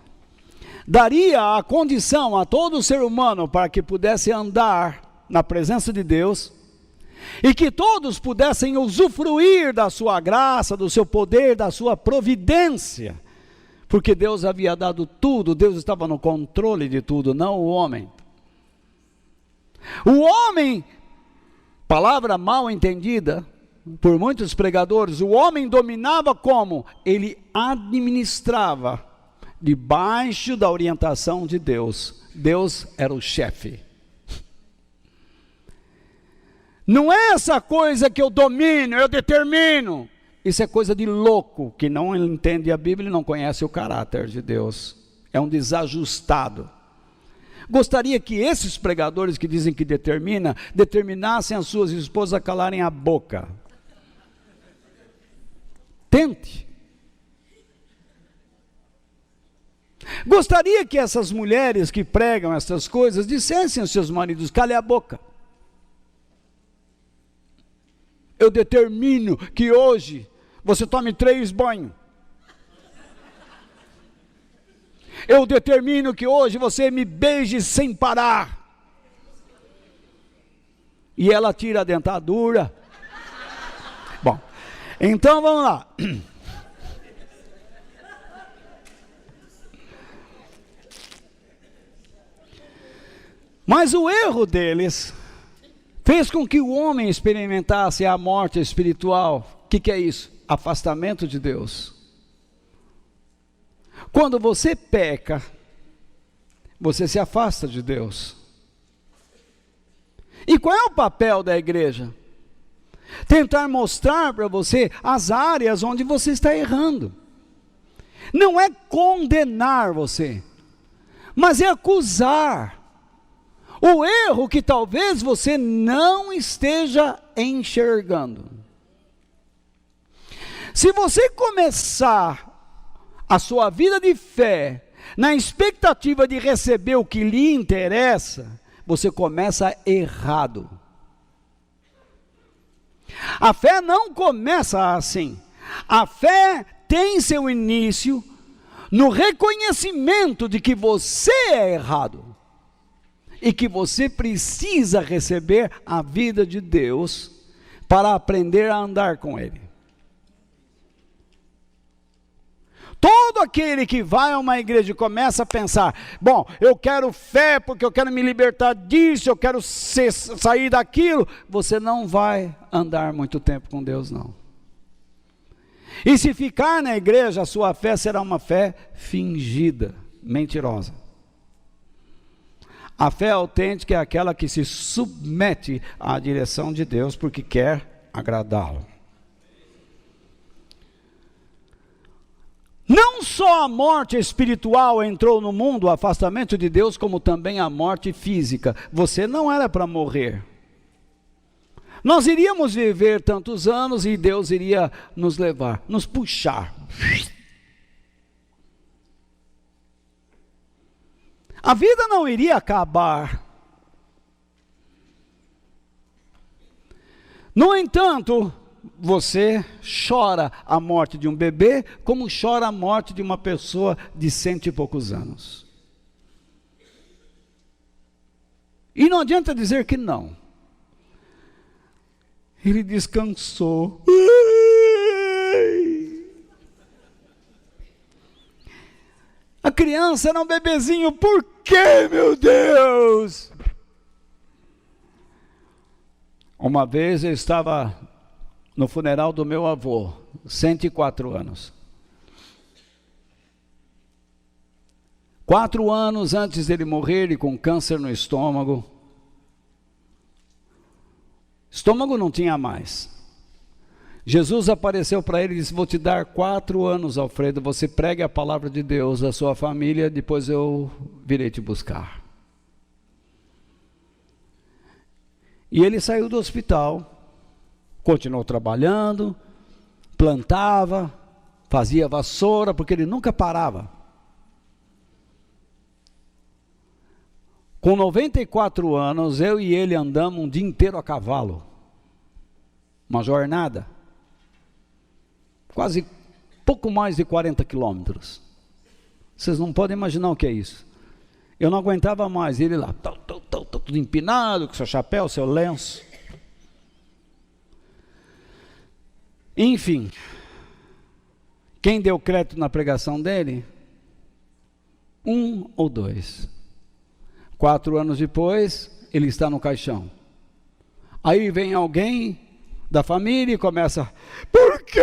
daria a condição a todo ser humano para que pudesse andar na presença de Deus e que todos pudessem usufruir da sua graça, do seu poder, da sua providência. Porque Deus havia dado tudo, Deus estava no controle de tudo, não o homem. O homem, palavra mal entendida por muitos pregadores, o homem dominava como? Ele administrava debaixo da orientação de Deus. Deus era o chefe. Não é essa coisa que eu domino, eu determino. Isso é coisa de louco, que não entende a Bíblia e não conhece o caráter de Deus. É um desajustado. Gostaria que esses pregadores que dizem que determinassem as suas esposas a calarem a boca. Tente. Gostaria que essas mulheres que pregam essas coisas dissessem aos seus maridos: cale a boca. Eu determino que hoje você tome 3 banhos. Eu determino que hoje você me beije sem parar. E ela tira a dentadura. Bom, então vamos lá. Mas o erro deles fez com que o homem experimentasse a morte espiritual. O que é isso? Afastamento de Deus. Quando você peca, você se afasta de Deus. E qual é o papel da igreja? Tentar mostrar para você as áreas onde você está errando. Não é condenar você, mas é acusar o erro que talvez você não esteja enxergando. Se você começar a sua vida de fé na expectativa de receber o que lhe interessa, você começa errado. A fé não começa assim. A fé tem seu início no reconhecimento de que você é errado e que você precisa receber a vida de Deus para aprender a andar com Ele. Todo aquele que vai a uma igreja e começa a pensar: bom, eu quero fé porque eu quero me libertar disso, eu quero sair daquilo, você não vai andar muito tempo com Deus, não. E se ficar na igreja, a sua fé será uma fé fingida, mentirosa. A fé autêntica é aquela que se submete à direção de Deus porque quer agradá-lo. Não só a morte espiritual entrou no mundo, o afastamento de Deus, como também a morte física. Você não era para morrer. Nós iríamos viver tantos anos e Deus iria nos levar, nos puxar. A vida não iria acabar. No entanto, você chora a morte de um bebê, como chora a morte de uma pessoa de 100 e poucos anos. E não adianta dizer que não. Ele descansou. A criança era um bebezinho, por quê, meu Deus? Uma vez eu estava no funeral do meu avô, 104 anos. 4 anos antes dele morrer, ele com câncer no estômago. Estômago não tinha mais. Jesus apareceu para ele e disse: vou te dar 4 anos, Alfredo, você pregue a palavra de Deus à sua família, depois eu virei te buscar. E ele saiu do hospital, continuou trabalhando, plantava, fazia vassoura, porque ele nunca parava. Com 94 anos, eu e ele andamos um dia inteiro a cavalo. Uma jornada. Quase pouco mais de 40 quilômetros. Vocês não podem imaginar o que é isso. Eu não aguentava mais. Ele lá, tudo empinado, com seu chapéu, seu lenço. Enfim. Quem deu crédito na pregação dele? 1 ou 2. 4 anos depois, ele está no caixão. Aí vem alguém da família e começa: por quê?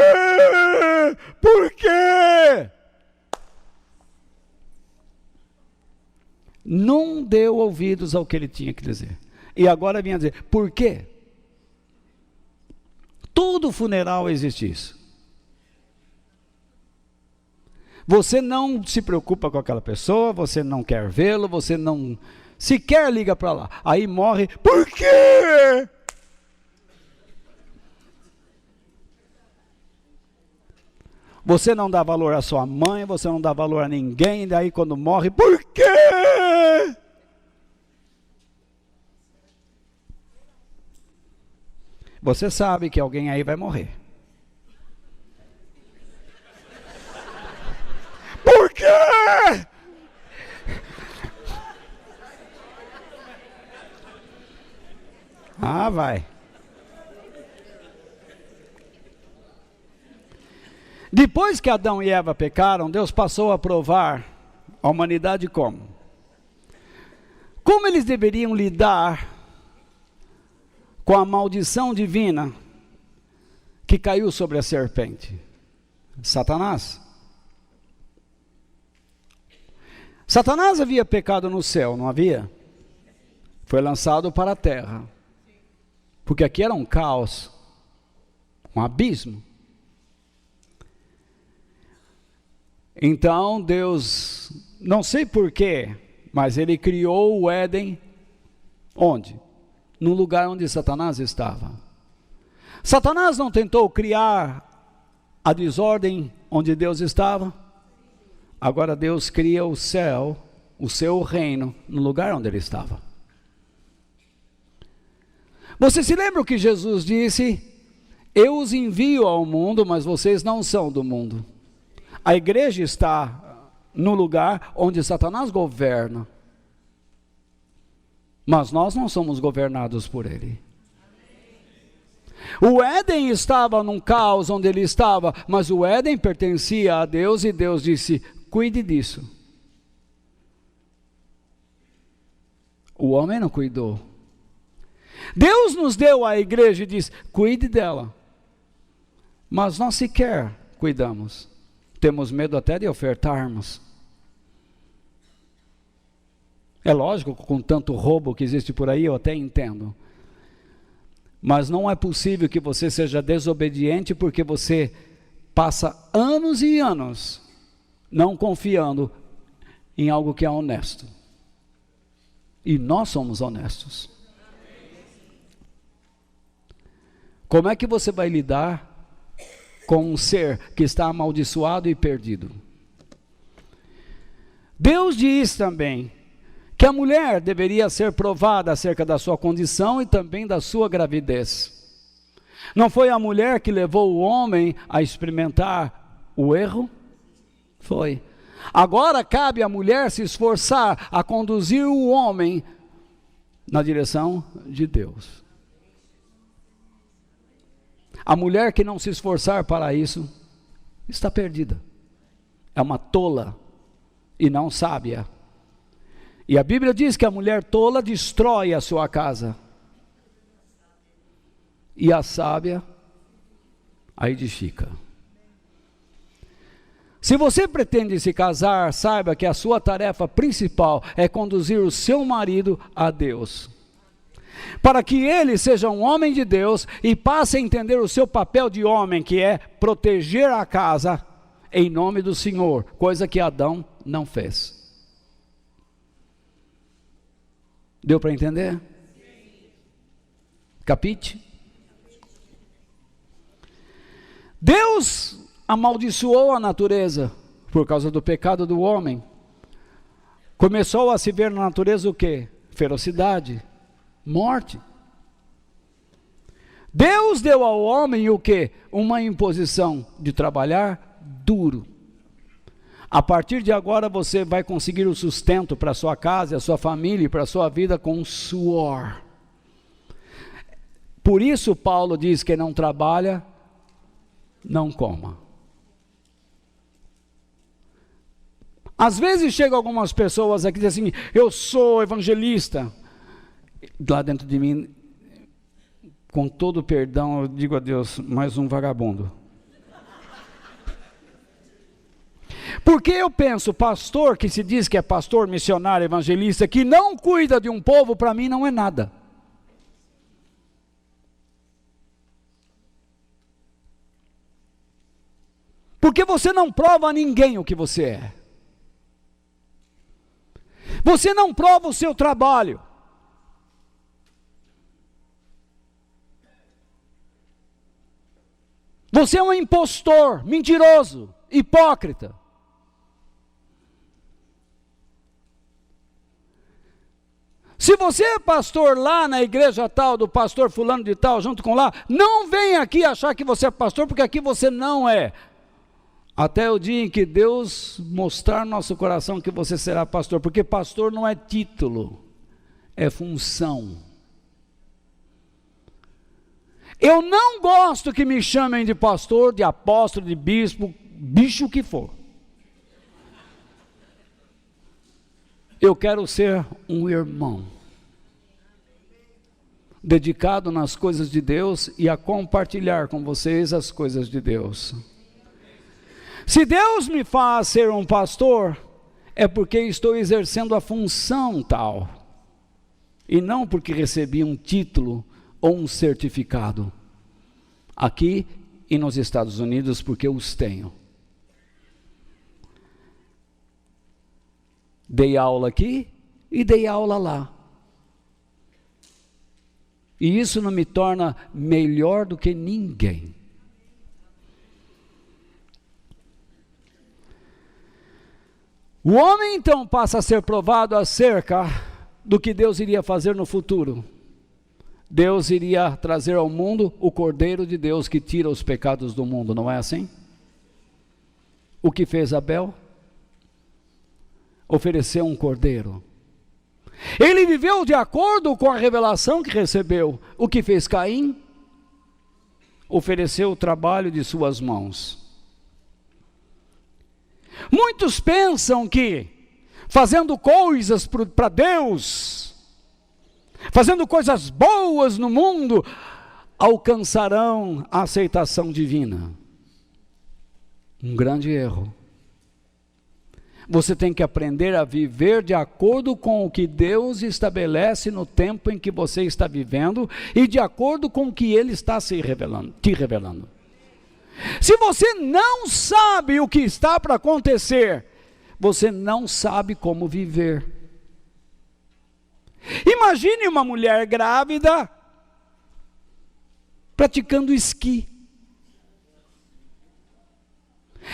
Por quê? Não deu ouvidos ao que ele tinha que dizer. E agora vinha dizer, por quê? Todo funeral existe isso. Você não se preocupa com aquela pessoa, você não quer vê-lo, você não sequer liga para lá. Aí morre, por quê? Você não dá valor à sua mãe, você não dá valor a ninguém, e daí quando morre, por quê? Você sabe que alguém aí vai morrer. Por quê? Ah, vai. Depois que Adão e Eva pecaram, Deus passou a provar a humanidade como? Como eles deveriam lidar com a maldição divina que caiu sobre a serpente? Satanás. Satanás havia pecado no céu, não havia? Foi lançado para a terra. Porque aqui era um caos, um abismo. Então Deus, não sei porquê, mas ele criou o Éden, onde? No lugar onde Satanás estava. Satanás não tentou criar a desordem onde Deus estava? Agora Deus cria o céu, o seu reino, no lugar onde ele estava. Você se lembra o que Jesus disse? Eu os envio ao mundo, mas vocês não são do mundo. A igreja está no lugar onde Satanás governa. Mas nós não somos governados por ele. O Éden estava num caos onde ele estava, mas o Éden pertencia a Deus e Deus disse, cuide disso. O homem não cuidou. Deus nos deu a igreja e diz, cuide dela. Mas nós sequer cuidamos. Temos medo até de ofertarmos. É lógico, com tanto roubo que existe por aí, eu até entendo. Mas não é possível que você seja desobediente porque você passa anos e anos não confiando em algo que é honesto. E nós somos honestos. Como é que você vai lidar com um ser que está amaldiçoado e perdido? Deus diz também que a mulher deveria ser provada acerca da sua condição e também da sua gravidez. Não foi a mulher que levou o homem a experimentar o erro? Foi. Agora cabe à mulher se esforçar a conduzir o homem na direção de Deus. A mulher que não se esforçar para isso, está perdida. É uma tola e não sábia. E a Bíblia diz que a mulher tola destrói a sua casa. E a sábia a edifica. Se você pretende se casar, saiba que a sua tarefa principal é conduzir o seu marido a Deus. Para que ele seja um homem de Deus e passe a entender o seu papel de homem, que é proteger a casa em nome do Senhor, coisa que Adão não fez. Deu para entender? Capite? Deus amaldiçoou a natureza por causa do pecado do homem. Começou a se ver na natureza o quê? Ferocidade, morte. Deus deu ao homem o quê? Uma imposição de trabalhar duro. A partir de agora você vai conseguir o sustento para a sua casa, a sua família e para a sua vida com suor. Por isso Paulo diz que não trabalha, não coma. Às vezes chegam algumas pessoas aqui e dizem assim, eu sou evangelista. Lá dentro de mim, com todo perdão, eu digo a Deus, mais um vagabundo. Porque eu penso, pastor que se diz que é pastor, missionário, evangelista, que não cuida de um povo, para mim não é nada. Porque você não prova a ninguém o que você é. Você não prova o seu trabalho. Você é um impostor, mentiroso, hipócrita. Se você é pastor lá na igreja tal, do pastor fulano de tal, junto com lá, não vem aqui achar que você é pastor, porque aqui você não é. Até o dia em que Deus mostrar no nosso coração que você será pastor, porque pastor não é título, é função. Eu não gosto que me chamem de pastor, de apóstolo, de bispo, bicho que for. Eu quero ser um irmão, dedicado nas coisas de Deus e a compartilhar com vocês as coisas de Deus. Se Deus me faz ser um pastor, é porque estou exercendo a função tal, e não porque recebi um título ou um certificado, aqui e nos Estados Unidos, porque eu os tenho. Dei aula aqui e dei aula lá. E isso não me torna melhor do que ninguém. O homem então passa a ser provado acerca do que Deus iria fazer no futuro. Deus iria trazer ao mundo o Cordeiro de Deus que tira os pecados do mundo, não é assim? O que fez Abel? Ofereceu um cordeiro. Ele viveu de acordo com a revelação que recebeu. O que fez Caim? Ofereceu o trabalho de suas mãos. Muitos pensam que fazendo coisas para Deus, fazendo coisas boas no mundo, alcançarão a aceitação divina. Um grande erro. Você tem que aprender a viver de acordo com o que Deus estabelece no tempo em que você está vivendo e de acordo com o que Ele está te revelando. Se você não sabe o que está para acontecer, você não sabe como viver. Imagine uma mulher grávida praticando esqui.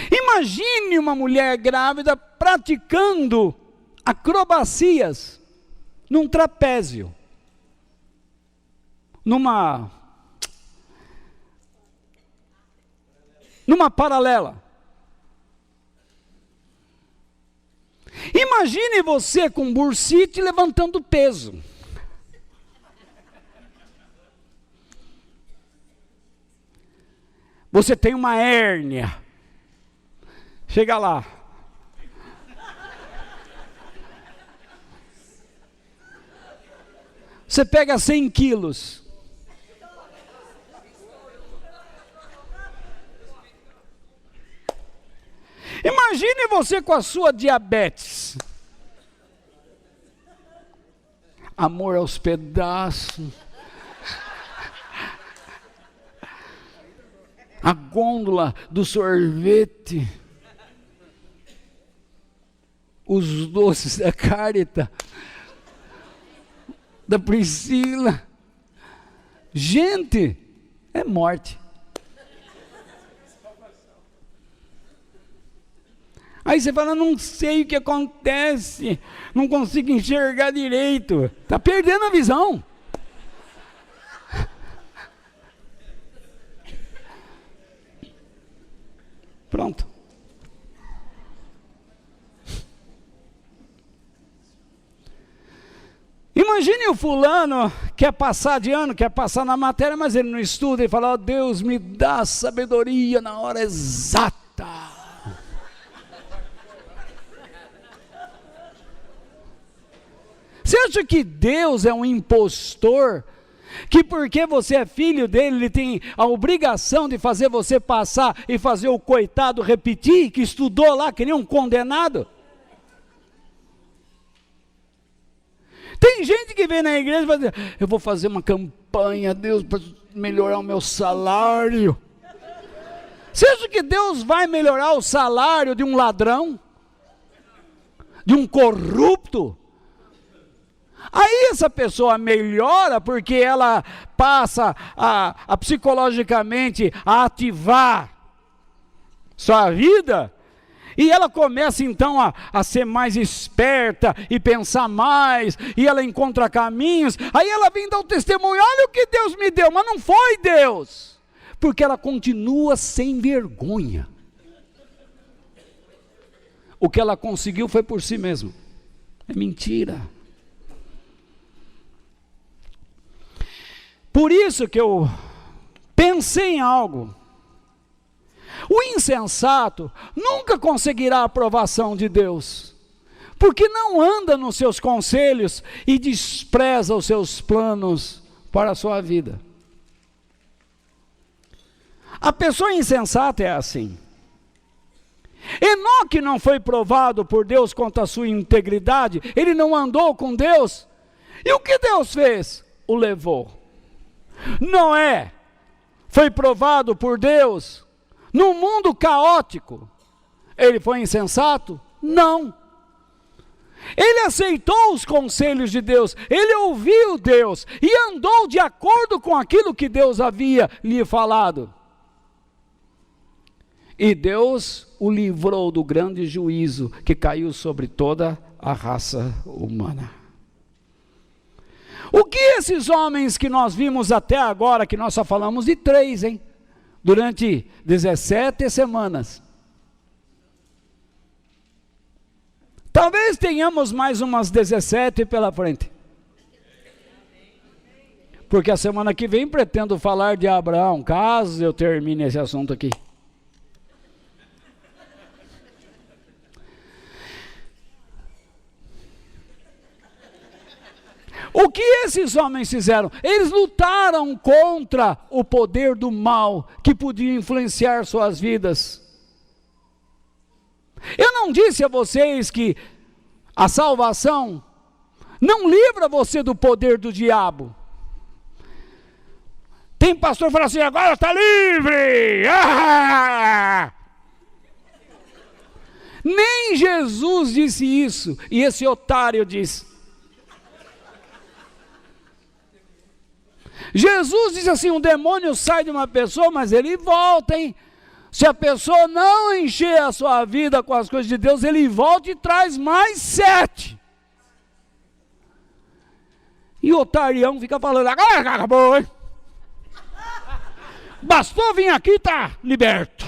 Imagine uma mulher grávida praticando acrobacias num trapézio, numa paralela. Imagine você com bursite levantando peso. Você tem uma hérnia. Chega lá. Você pega 100 quilos. Imagine você com a sua diabetes. Amor aos pedaços. A gôndola do sorvete. Os doces da Carita, da Priscila. Gente, é morte. Aí você fala, não sei o que acontece, não consigo enxergar direito. Está perdendo a visão. Pronto. Imagine o fulano, quer passar de ano, quer passar na matéria, mas ele não estuda e fala, Deus me dá sabedoria na hora exata. Você acha que Deus é um impostor que porque você é filho dele, ele tem a obrigação de fazer você passar e fazer o coitado repetir, que estudou lá que nem um condenado. Tem gente que vem na igreja e vai dizer, eu vou fazer uma campanha, Deus, para melhorar o meu salário. Você acha que Deus vai melhorar o salário de um ladrão? De um corrupto? Aí essa pessoa melhora porque ela passa a psicologicamente a ativar sua vida, e ela começa então a ser mais esperta e pensar mais, e ela encontra caminhos, aí ela vem dar o testemunho, olha o que Deus me deu, mas não foi Deus, porque ela continua sem vergonha. O que ela conseguiu foi por si mesma. É mentira. Por isso que eu pensei em algo. O insensato nunca conseguirá a aprovação de Deus, porque não anda nos seus conselhos e despreza os seus planos para a sua vida. A pessoa insensata é assim. Enoque não foi provado por Deus quanto à sua integridade, ele não andou com Deus, e o que Deus fez? O levou. Noé foi provado por Deus num mundo caótico, ele foi insensato? Não. Ele aceitou os conselhos de Deus, ele ouviu Deus e andou de acordo com aquilo que Deus havia lhe falado. E Deus o livrou do grande juízo que caiu sobre toda a raça humana. O que esses homens que nós vimos até agora, que nós só falamos de 3, hein? Durante 17 semanas. Talvez tenhamos mais umas 17 pela frente. Porque a semana que vem pretendo falar de Abraão, caso eu termine esse assunto aqui. O que esses homens fizeram? Eles lutaram contra o poder do mal que podia influenciar suas vidas. Eu não disse a vocês que a salvação não livra você do poder do diabo. Tem pastor que fala assim, agora está livre! Ah! Nem Jesus disse isso, e esse otário disse. Jesus disse assim, um demônio sai de uma pessoa, mas ele volta, hein? Se a pessoa não encher a sua vida com as coisas de Deus, ele volta e traz mais 7. E o otarião fica falando, agora acabou, hein? Bastou vir aqui, tá liberto.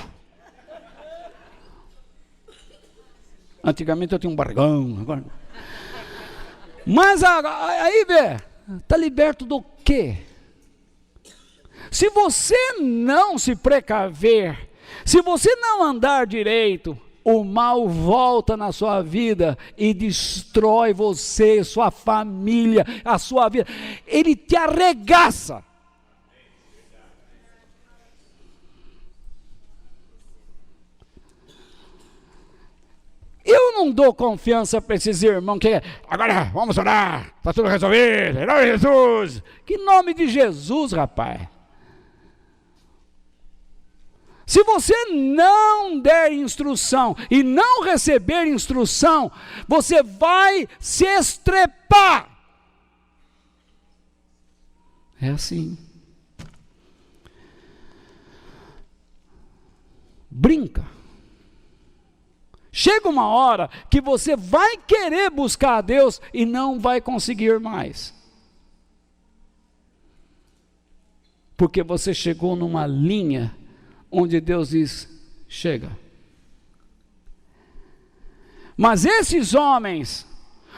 Antigamente eu tinha um barrigão, agora... Mas aí vê, tá liberto do quê? Se você não se precaver, se você não andar direito, o mal volta na sua vida e destrói você, sua família, a sua vida. Ele te arregaça. Eu não dou confiança para esses irmãos que agora vamos orar, está tudo resolvido, em nome de Jesus. Que nome de Jesus, rapaz? Se você não der instrução e não receber instrução, você vai se estrepar. É assim. Brinca. Chega uma hora que você vai querer buscar a Deus e não vai conseguir mais. Porque você chegou numa linha onde Deus diz, chega. Mas esses homens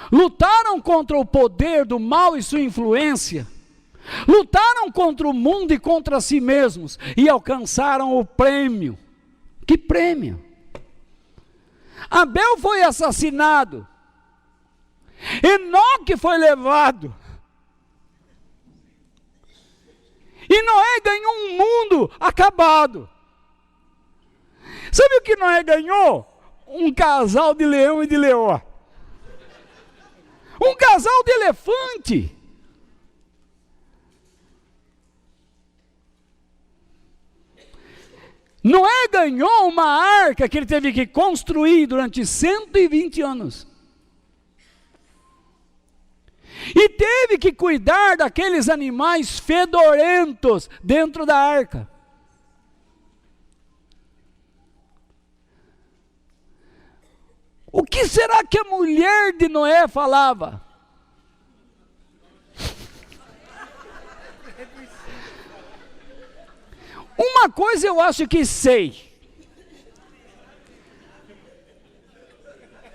lutaram contra o poder do mal e sua influência, lutaram contra o mundo e contra si mesmos, e alcançaram o prêmio. Que prêmio? Abel foi assassinado, Enoque foi levado, tudo acabado. Sabe o que Noé ganhou? Um casal de leão e de leoa. Um casal de elefante. Noé ganhou uma arca que ele teve que construir durante 120 anos. E teve que cuidar daqueles animais fedorentos dentro da arca. O que será que a mulher de Noé falava? Uma coisa eu acho que sei.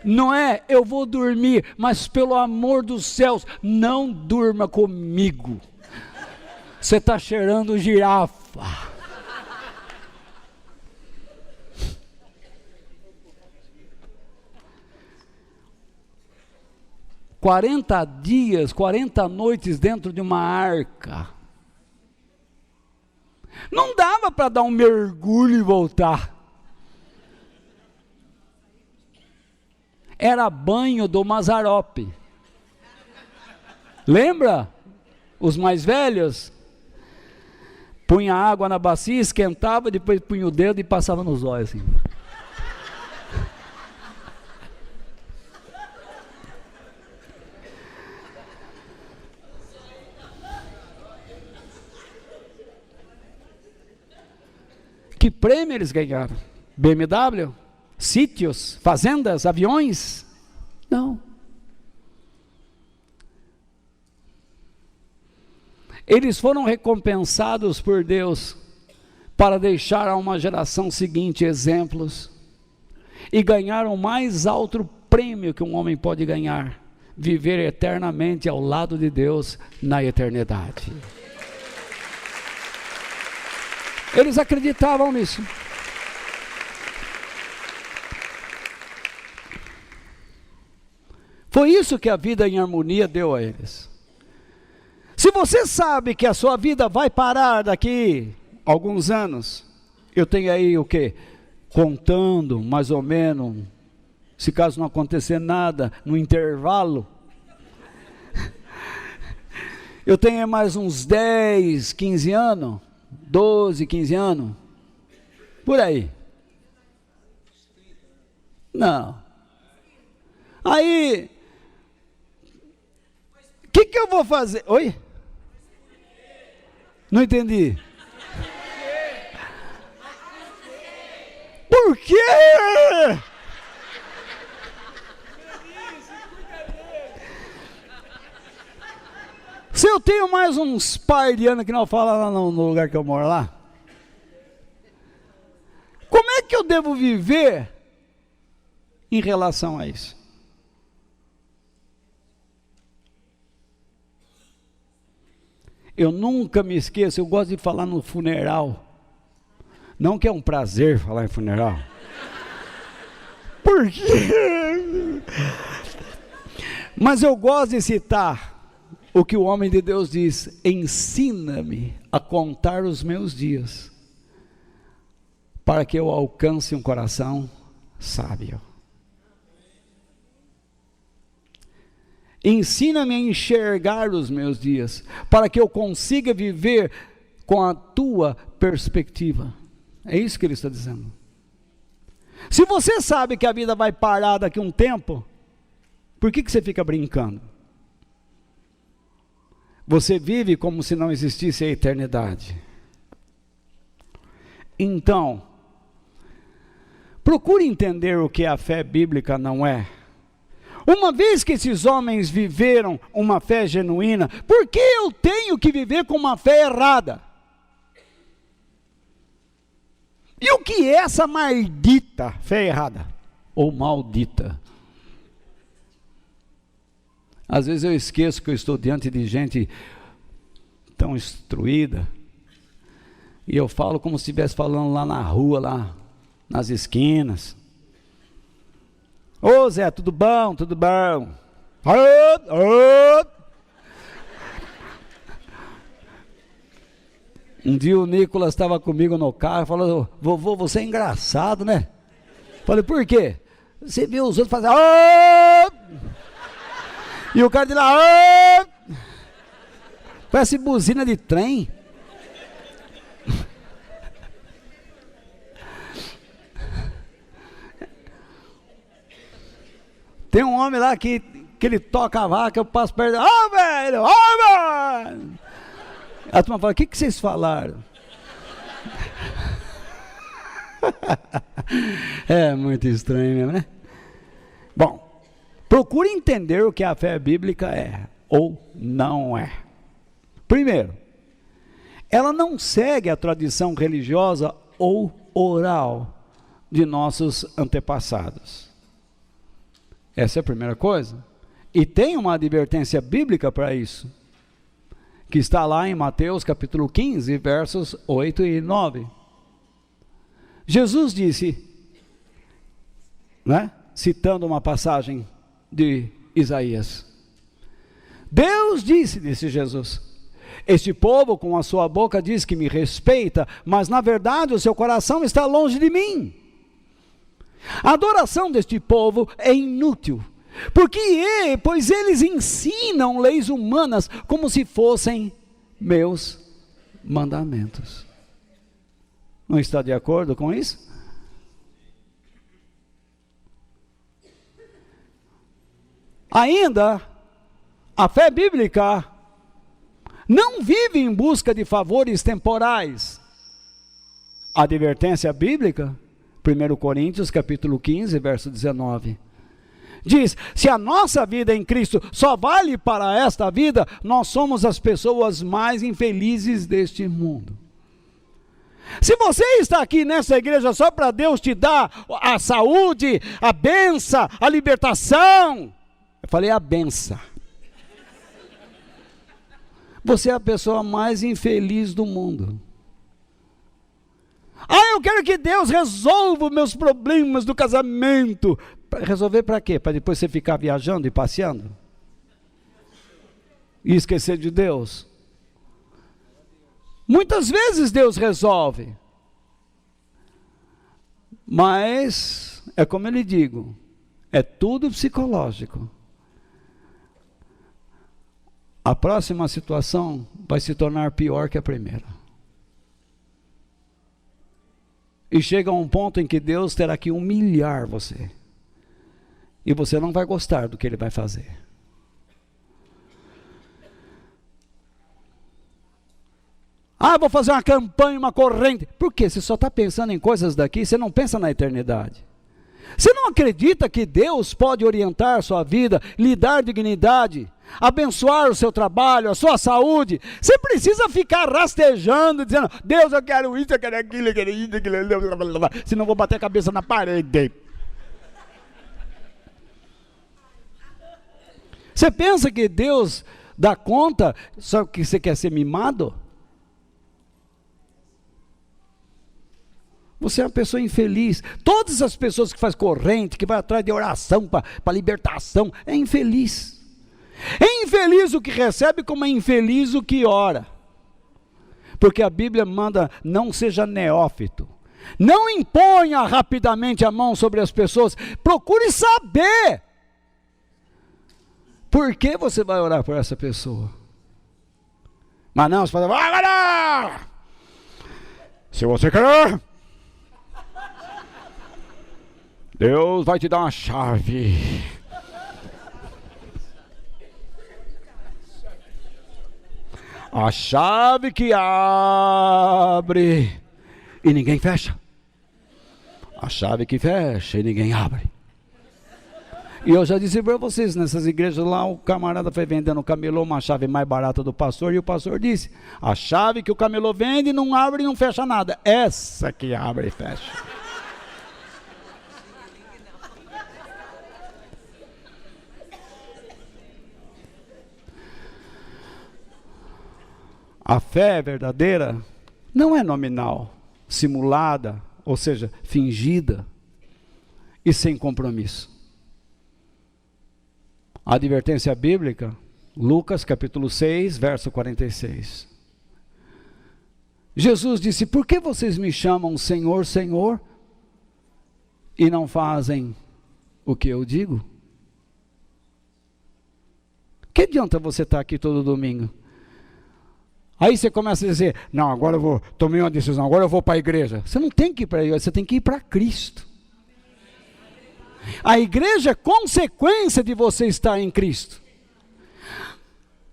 Noé, eu vou dormir, mas pelo amor dos céus, não durma comigo. Você está cheirando girafa. 40 dias, 40 noites dentro de uma arca. Não dava para dar um mergulho e voltar. Era banho do Mazarope. Lembra? Os mais velhos? Punha água na bacia, esquentava, depois punha o dedo e passava nos olhos assim. Que prêmio eles ganharam? BMW? Sítios? Fazendas? Aviões? Não. Eles foram recompensados por Deus para deixar a uma geração seguinte exemplos e ganharam o mais alto prêmio que um homem pode ganhar: viver eternamente ao lado de Deus na eternidade. Eles acreditavam nisso. Foi isso que a vida em harmonia deu a eles. Se você sabe que a sua vida vai parar daqui a alguns anos, eu tenho aí o quê? Contando mais ou menos, se caso não acontecer nada, no intervalo, eu tenho mais uns 10, 15 anos, 12, 15 anos, por aí. Não. Aí, o que eu vou fazer? Oi? Não entendi. Por quê? Se eu tenho mais uns par de anos que não fala lá no lugar que eu moro lá, como é que eu devo viver em relação a isso? Eu nunca me esqueço, eu gosto de falar no funeral. Não que é um prazer falar em funeral. Por quê? Mas eu gosto de citar o que o homem de Deus diz: ensina-me a contar os meus dias, para que eu alcance um coração sábio. Ensina-me a enxergar os meus dias, para que eu consiga viver com a tua perspectiva. É isso que ele está dizendo. Se você sabe que a vida vai parar daqui a um tempo, por que você fica brincando? Você vive como se não existisse a eternidade. Então, procure entender o que a fé bíblica não é. Uma vez que esses homens viveram uma fé genuína, por que eu tenho que viver com uma fé errada? E o que é essa maldita fé errada? Ou maldita? Às vezes eu esqueço que eu estou diante de gente tão instruída, e eu falo como se estivesse falando lá na rua, lá nas esquinas. Ô Zé, tudo bom? Tudo bom? Um dia o Nicolas estava comigo no carro e falou: vovô, você é engraçado, né? Falei: por quê? Você viu os outros fazendo "Ah!" E o cara de lá "Ah!" Parece buzina de trem. Tem um homem lá que ele toca a vaca, eu passo perto, velho, velho. A turma fala: o que vocês falaram? É muito estranho mesmo, né? Bom, procure entender o que a fé bíblica é ou não é. Primeiro, ela não segue a tradição religiosa ou oral de nossos antepassados. Essa é a primeira coisa. E tem uma advertência bíblica para isso, que está lá em Mateus capítulo 15, versos 8 e 9. Jesus disse, né, citando uma passagem de Isaías: Deus disse Jesus, este povo com a sua boca diz que me respeita, mas na verdade o seu coração está longe de mim. A adoração deste povo é inútil, pois eles ensinam leis humanas como se fossem meus mandamentos. Não está de acordo com isso? Ainda, a fé bíblica não vive em busca de favores temporais. A advertência bíblica, 1 Coríntios capítulo 15, verso 19, diz: se a nossa vida em Cristo só vale para esta vida, nós somos as pessoas mais infelizes deste mundo. Se você está aqui nessa igreja só para Deus te dar a saúde, a bênção, a libertação, eu falei a bênção, você é a pessoa mais infeliz do mundo. Eu quero que Deus resolva os meus problemas do casamento. Resolver para quê? Para depois você ficar viajando e passeando? E esquecer de Deus? Muitas vezes Deus resolve. Mas, é como eu lhe digo, é tudo psicológico. A próxima situação vai se tornar pior que a primeira. E chega a um ponto em que Deus terá que humilhar você. E você não vai gostar do que Ele vai fazer. Vou fazer uma campanha, uma corrente. Por quê? Você só está pensando em coisas daqui, você não pensa na eternidade. Você não acredita que Deus pode orientar a sua vida, lhe dar dignidade, abençoar o seu trabalho, a sua saúde? Você precisa ficar rastejando, dizendo: Deus, eu quero isso, eu quero aquilo, eu quero isso, aquilo, senão vou bater a cabeça na parede. Você pensa que Deus dá conta só que você quer ser mimado? Você é uma pessoa infeliz. Todas as pessoas que fazem corrente, que vai atrás de oração para libertação, é infeliz. É infeliz o que recebe, como é infeliz o que ora. Porque a Bíblia manda: não seja neófito. Não imponha rapidamente a mão sobre as pessoas. Procure saber por que você vai orar por essa pessoa. Mas não, você fala: vai orar! Se você quer, Deus vai te dar uma chave. A chave que abre e ninguém fecha. A chave que fecha e ninguém abre. E eu já disse para vocês, nessas igrejas lá, o camarada foi vendendo camelô uma chave mais barata do pastor, e o pastor disse: a chave que o camelô vende não abre e não fecha nada. Essa que abre e fecha. A fé verdadeira não é nominal, simulada, ou seja, fingida e sem compromisso. A advertência bíblica, Lucas capítulo 6, verso 46. Jesus disse: por que vocês me chamam Senhor, Senhor, e não fazem o que eu digo? Que adianta você estar aqui todo domingo? Aí você começa a dizer: não, agora eu vou, tomei uma decisão, agora eu vou para a igreja. Você não tem que ir para a igreja, você tem que ir para Cristo. A igreja é consequência de você estar em Cristo.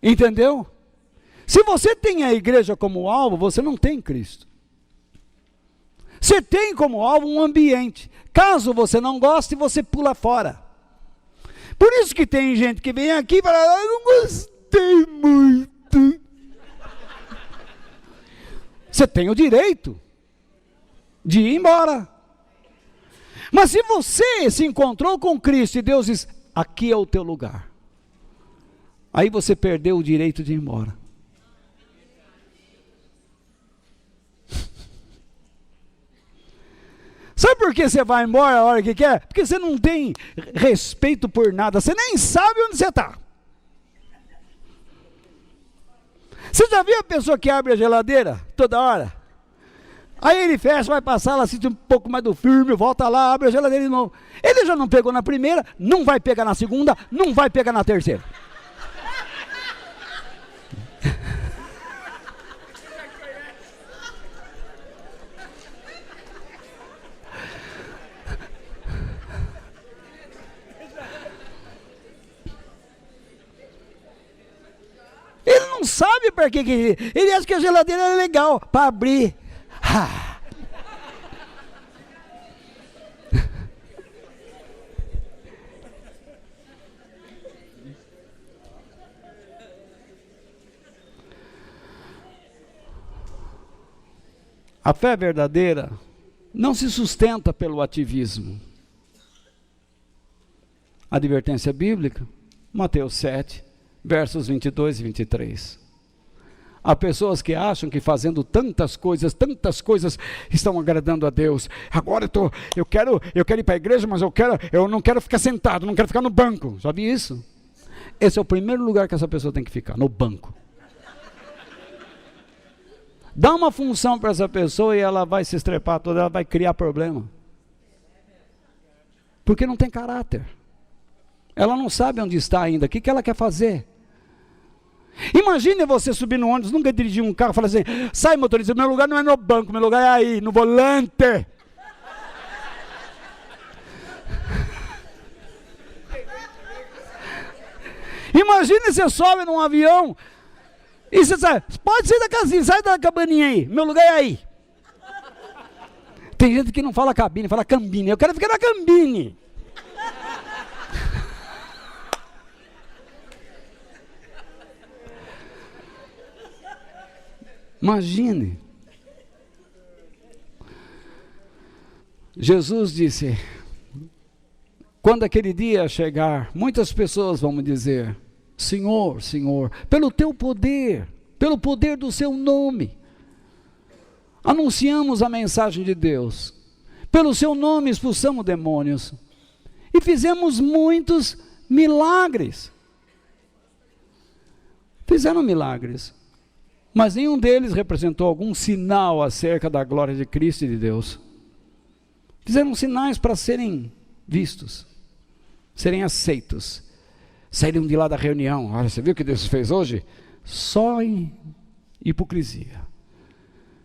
Entendeu? Se você tem a igreja como alvo, você não tem Cristo. Você tem como alvo um ambiente. Caso você não goste, você pula fora. Por isso que tem gente que vem aqui e fala: eu não gostei muito. Você tem o direito de ir embora. Mas se você se encontrou com Cristo e Deus diz: aqui é o teu lugar, aí você perdeu o direito de ir embora. Sabe por que você vai embora a hora que quer? Porque você não tem respeito por nada, você nem sabe onde você está. Você já viu a pessoa que abre a geladeira toda hora? Aí ele fecha, vai passar, ela sente um pouco mais do firme, volta lá, abre a geladeira de novo. Ele já não pegou na primeira, não vai pegar na segunda, não vai pegar na terceira. Ele não sabe para que ele acha que a geladeira é legal, para abrir. A fé verdadeira não se sustenta pelo ativismo. Advertência bíblica, Mateus 7, versos 22 e 23. Há pessoas que acham que fazendo tantas coisas estão agradando a Deus. Agora eu quero ir para a igreja, mas eu não quero ficar sentado, não quero ficar no banco. Já vi isso? Esse é o primeiro lugar que essa pessoa tem que ficar, no banco. Dá uma função para essa pessoa e ela vai se estrepar toda, ela vai criar problema. Porque não tem caráter. Ela não sabe onde está ainda, o que ela quer fazer. Imagine você subir no ônibus, nunca dirigiu um carro e falar assim: sai motorista, meu lugar não é no banco, meu lugar é aí, no volante. Imagine você sobe num avião e você sai, pode sair da casinha, sai da cabaninha aí, meu lugar é aí. Tem gente que não fala cabine, fala cambine, eu quero ficar na cambine. Imagine. Jesus disse: quando aquele dia chegar, muitas pessoas vão me dizer: Senhor, Senhor, pelo teu poder, pelo poder do seu nome, anunciamos a mensagem de Deus, pelo seu nome expulsamos demônios, e fizemos muitos milagres. Fizeram milagres, mas nenhum deles representou algum sinal acerca da glória de Cristo e de Deus. Fizeram sinais para serem vistos, serem aceitos. Saíram de lá da reunião: olha, você viu o que Deus fez hoje? Só em hipocrisia.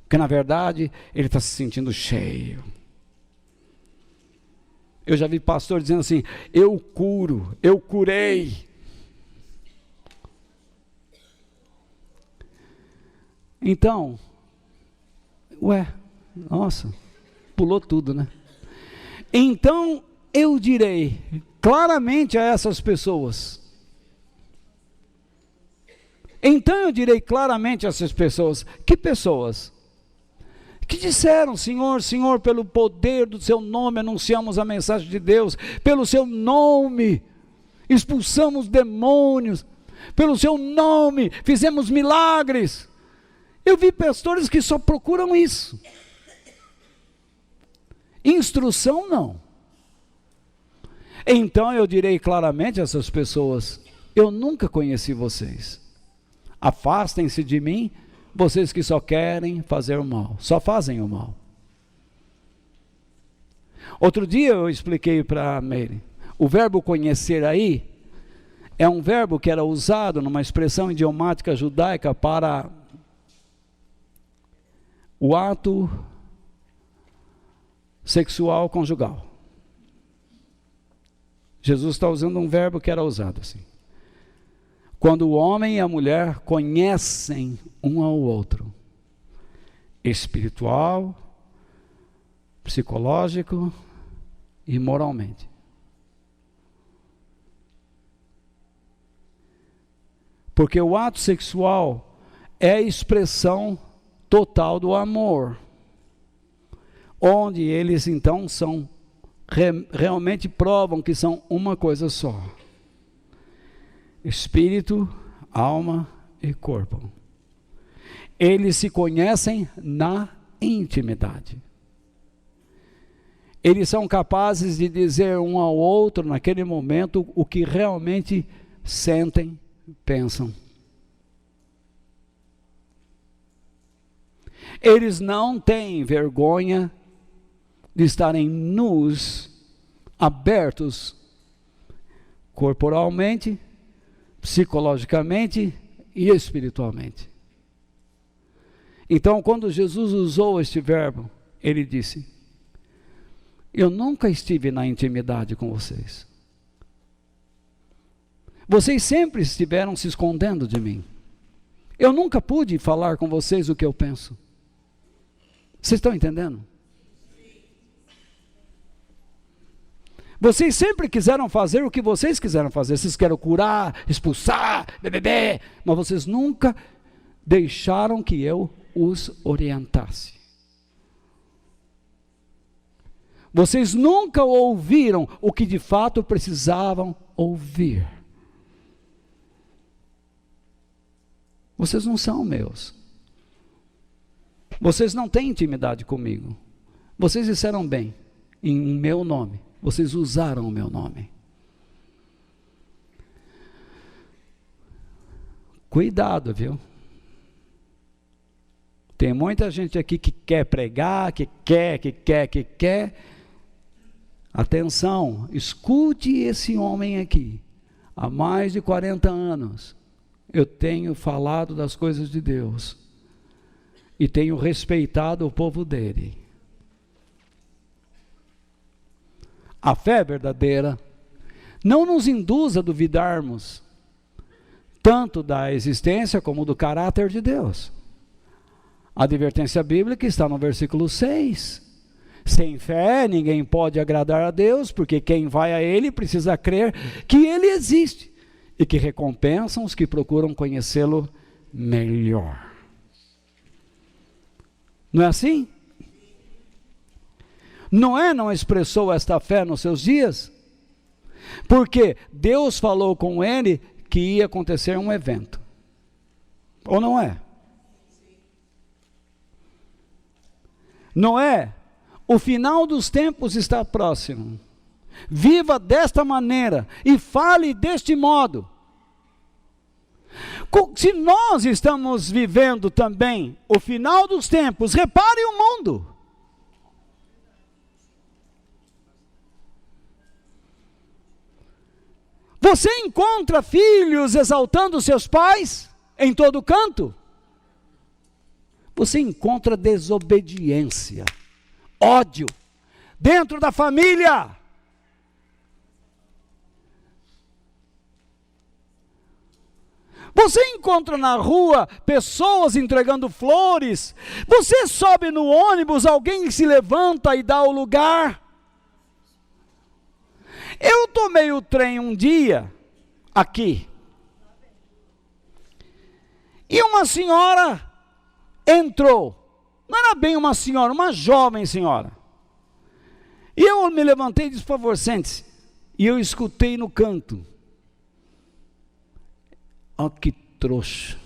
Porque na verdade ele está se sentindo cheio. Eu já vi pastor dizendo assim: eu curo, eu curei. Então, nossa, pulou tudo, né? Então eu direi claramente a essas pessoas. Que pessoas? Que disseram: Senhor, Senhor, pelo poder do seu nome anunciamos a mensagem de Deus, pelo seu nome expulsamos demônios, pelo seu nome fizemos milagres. Eu vi pastores que só procuram isso. Instrução não. Então eu direi claramente a essas pessoas: eu nunca conheci vocês. Afastem-se de mim, vocês que só querem fazer o mal, só fazem o mal. Outro dia eu expliquei para a Mary, o verbo conhecer aí, é um verbo que era usado numa expressão idiomática judaica para o ato sexual conjugal. Jesus está usando um verbo que era usado assim. Quando o homem e a mulher conhecem um ao outro, espiritual, psicológico e moralmente. Porque o ato sexual é a expressão total do amor, onde eles então são realmente provam que são uma coisa só: espírito, alma e corpo. Eles se conhecem na intimidade. Eles são capazes de dizer um ao outro naquele momento o que realmente sentem, pensam. Eles não têm vergonha de estarem nus, abertos, corporalmente, psicologicamente e espiritualmente. Então, quando Jesus usou este verbo, ele disse: eu nunca estive na intimidade com vocês. Vocês sempre estiveram se escondendo de mim. Eu nunca pude falar com vocês o que eu penso. Vocês estão entendendo? Vocês sempre quiseram fazer o que vocês quiseram fazer. Vocês querem curar, expulsar, beber, mas vocês nunca deixaram que eu os orientasse. Vocês nunca ouviram o que de fato precisavam ouvir. Vocês não são meus. Vocês não têm intimidade comigo. Vocês disseram bem, em meu nome. Vocês usaram o meu nome. Cuidado, viu? Tem muita gente aqui que quer pregar, que quer. Atenção, escute esse homem aqui. Há mais de 40 anos, eu tenho falado das coisas de Deus. E tenho respeitado o povo dele. A fé verdadeira não nos induz a duvidarmos tanto da existência como do caráter de Deus. A advertência bíblica está no versículo 6. Sem fé ninguém pode agradar a Deus, porque quem vai a Ele precisa crer que Ele existe e que recompensam os que procuram conhecê-lo melhor. Não é assim? Noé não expressou esta fé nos seus dias? Porque Deus falou com ele que ia acontecer um evento. Ou não é? Noé, o final dos tempos está próximo. Viva desta maneira e fale deste modo. Se nós estamos vivendo também o final dos tempos, repare o mundo. Você encontra filhos exaltando seus pais em todo canto? Você encontra desobediência, ódio, dentro da família. Você encontra na rua pessoas entregando flores. Você sobe no ônibus, alguém se levanta e dá o lugar. Eu tomei o trem um dia, aqui, e uma senhora entrou. Não era bem uma senhora, uma jovem senhora. E eu me levantei e disse: por favor, sente-se. E eu escutei no canto: ó, que trouxa.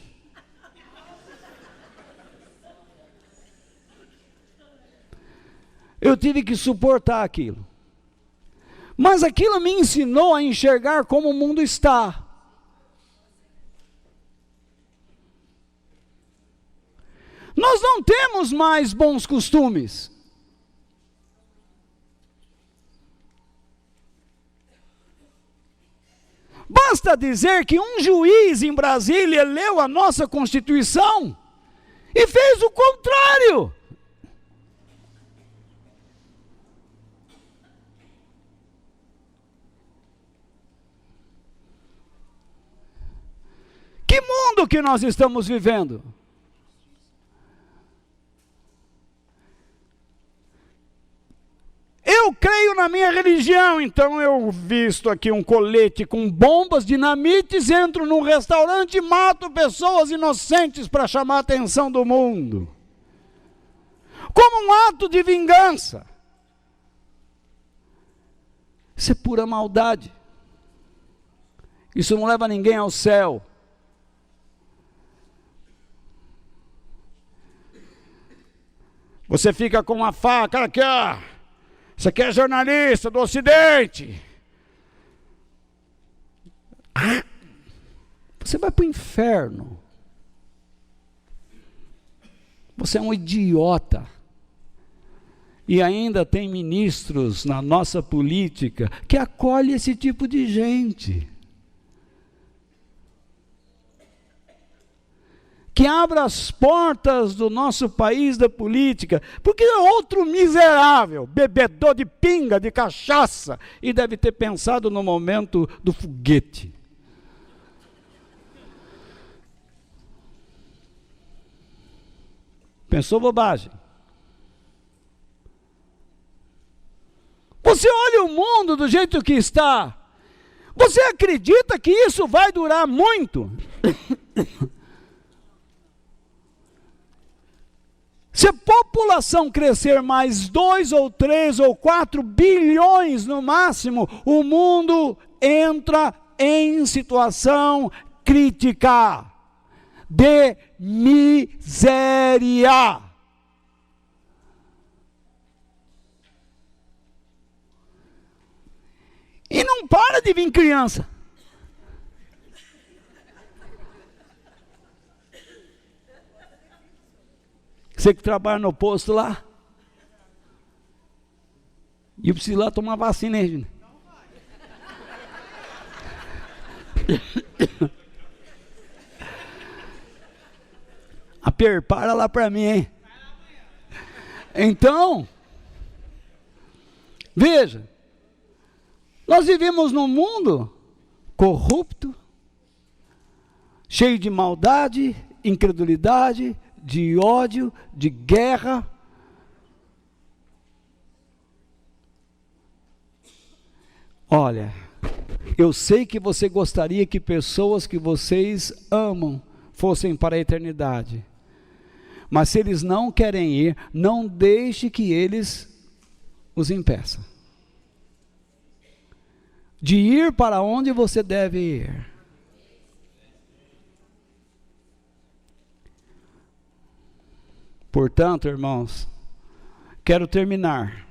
Eu tive que suportar aquilo. Mas aquilo me ensinou a enxergar como o mundo está. temos mais bons costumes. Basta dizer que um juiz em Brasília leu a nossa Constituição e fez o contrário. Que mundo que nós estamos vivendo? Eu creio na minha religião, então eu visto aqui um colete com bombas, dinamites, entro num restaurante e mato pessoas inocentes para chamar a atenção do mundo. Como um ato de vingança. Isso é pura maldade. Isso não leva ninguém ao céu. Você fica com uma faca aqui, ó. Você aqui é jornalista do Ocidente. Você vai para o inferno. Você é um idiota. E ainda tem ministros na nossa política que acolhem esse tipo de gente. Que abra as portas do nosso país da política, porque é outro miserável, bebedor de pinga, de cachaça, e deve ter pensado no momento do foguete. Pensou bobagem. Você olha o mundo do jeito que está, você acredita que isso vai durar muito? Se a população crescer mais 2 ou 3 ou 4 bilhões no máximo, o mundo entra em situação crítica de miséria. E não para de vir criança. Você que trabalha no posto lá. E eu preciso ir lá tomar vacina, hein, Regina? Para lá para mim, hein? Então, veja, nós vivemos num mundo corrupto, cheio de maldade, incredulidade, de ódio, de guerra. Olha, eu sei que você gostaria que pessoas que vocês amam fossem para a eternidade. Mas se eles não querem ir, não deixe que eles os impeçam de ir para onde você deve ir. Portanto, irmãos, quero terminar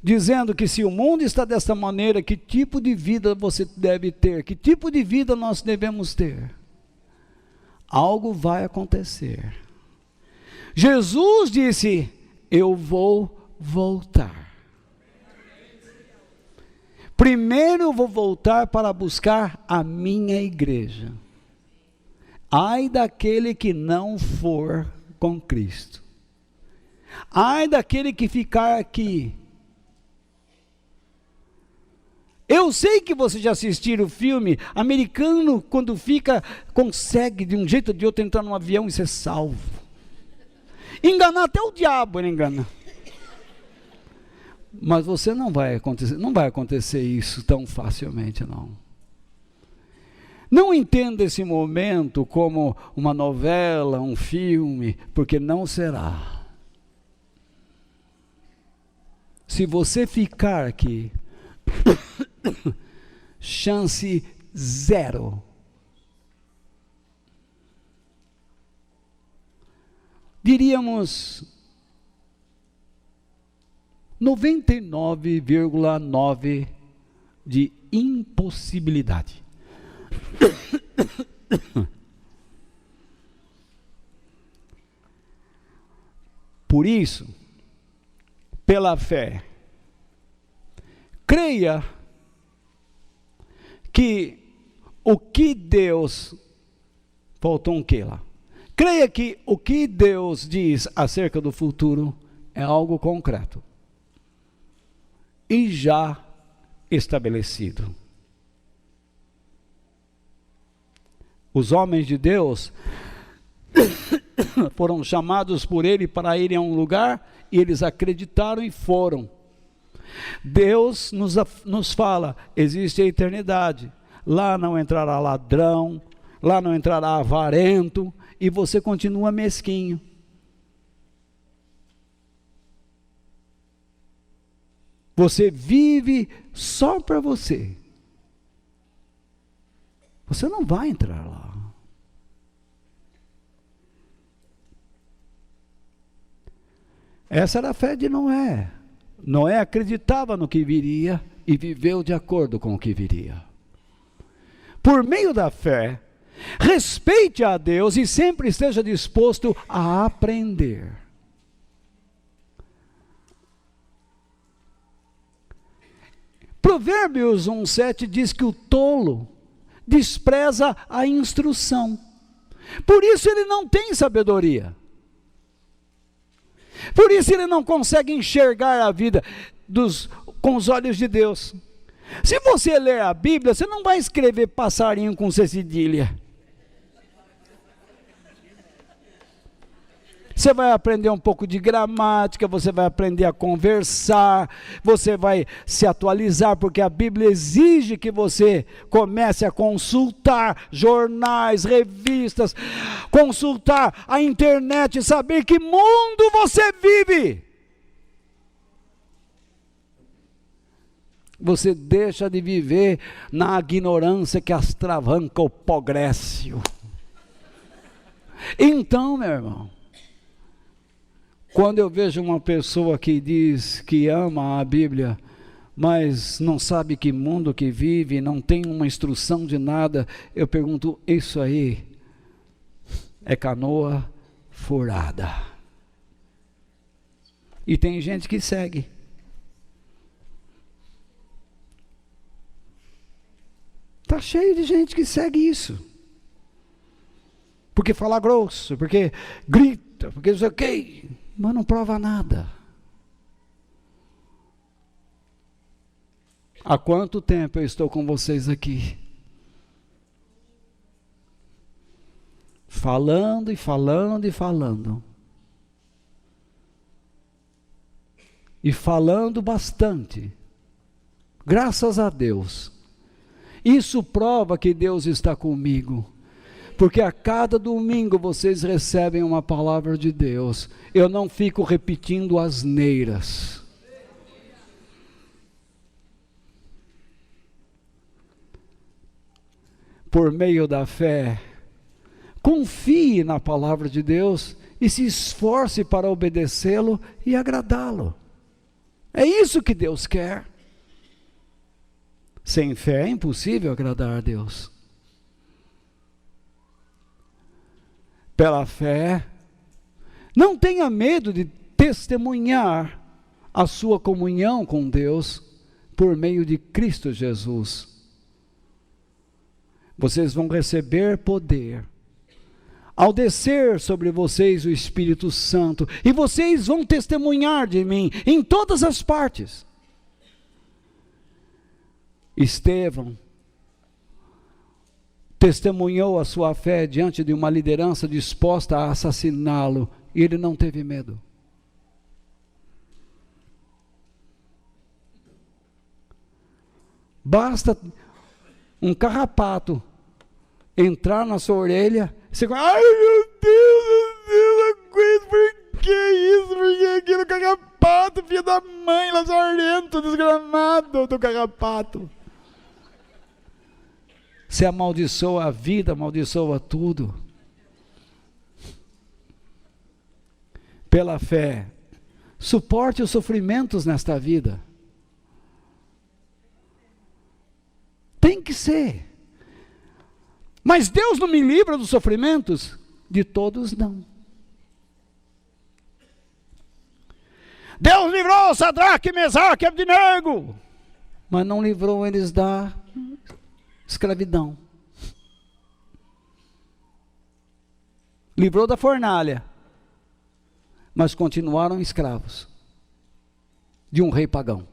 dizendo que se o mundo está dessa maneira, que tipo de vida você deve ter? Que tipo de vida nós devemos ter? Algo vai acontecer. Jesus disse: eu vou voltar. Primeiro eu vou voltar para buscar a minha igreja. Ai daquele que não for com Cristo. Ai daquele que ficar aqui. Eu sei que vocês já assistiram o filme americano, quando fica, consegue de um jeito ou de outro entrar num avião e ser salvo. Enganar até o diabo ele engana. Mas você não vai acontecer isso tão facilmente, não. Não entenda esse momento como uma novela, um filme, porque não será. Se você ficar aqui, chance zero. Diríamos 99,9 de impossibilidade. Por isso, pela fé, creia que o que Deus, faltou um que lá, creia que o que Deus diz acerca do futuro é algo concreto e já estabelecido. Os homens de Deus foram chamados por Ele para irem a um lugar e eles acreditaram e foram. Deus nos fala, existe a eternidade, lá não entrará ladrão, lá não entrará avarento, e você continua mesquinho. Você vive só para você. Você não vai entrar lá. Essa era a fé de Noé. Noé acreditava no que viria e viveu de acordo com o que viria. Por meio da fé, respeite a Deus e sempre esteja disposto a aprender. Provérbios 1:7 diz que o tolo despreza a instrução. Por isso ele não tem sabedoria. Por isso ele não consegue enxergar a vida com os olhos de Deus. Se você ler a Bíblia, você não vai escrever passarinho com C cedilha. Você vai aprender um pouco de gramática, você vai aprender a conversar, você vai se atualizar, porque a Bíblia exige que você comece a consultar jornais, revistas, consultar a internet, saber que mundo você vive. Você deixa de viver na ignorância que astravanca o progresso. Então, meu irmão, quando eu vejo uma pessoa que diz que ama a Bíblia, mas não sabe que mundo que vive, não tem uma instrução de nada, eu pergunto, isso aí é canoa furada. E tem gente que segue. Está cheio de gente que segue isso. Porque fala grosso, porque grita, porque não sei o quê, mas não prova nada. Há quanto tempo eu estou com vocês aqui? Falando e falando e falando. E falando bastante. Graças a Deus. Isso prova que Deus está comigo. Porque a cada domingo vocês recebem uma palavra de Deus. Eu não fico repetindo asneiras. Por meio da fé, confie na palavra de Deus e se esforce para obedecê-lo e agradá-lo. É isso que Deus quer. Sem fé é impossível agradar a Deus. Pela fé, não tenha medo de testemunhar a sua comunhão com Deus por meio de Cristo Jesus. Vocês vão receber poder ao descer sobre vocês o Espírito Santo, e vocês vão testemunhar de mim em todas as partes. Estevão testemunhou a sua fé diante de uma liderança disposta a assassiná-lo, e ele não teve medo. Basta um carrapato entrar na sua orelha, você fala, ai meu Deus, não aguento, por que isso, por que aquilo, carrapato, filho da mãe, lazarento, desgramado do carrapato. Você amaldiçoa a vida, amaldiçoa tudo. Pela fé, suporte os sofrimentos nesta vida. Tem que ser. Mas Deus não me livra dos sofrimentos? De todos não. Deus livrou Sadraque, Mesaque e Abdenego, mas não livrou eles da escravidão. Livrou da fornalha, mas continuaram escravos de um rei pagão.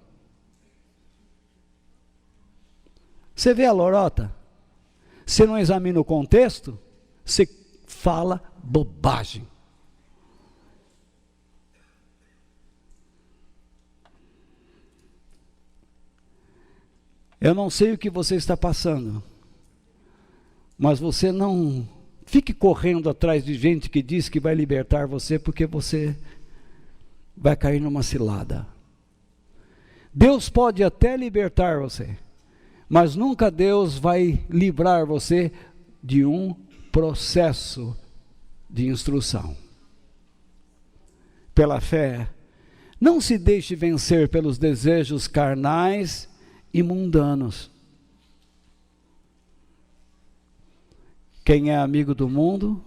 Você vê a lorota? Você não examina o contexto, você fala bobagem. Eu não sei o que você está passando, mas você não fique correndo atrás de gente que diz que vai libertar você, porque você vai cair numa cilada. Deus pode até libertar você, mas nunca Deus vai livrar você de um processo de instrução. Pela fé, não se deixe vencer pelos desejos carnais e mundanos. Quem é amigo do mundo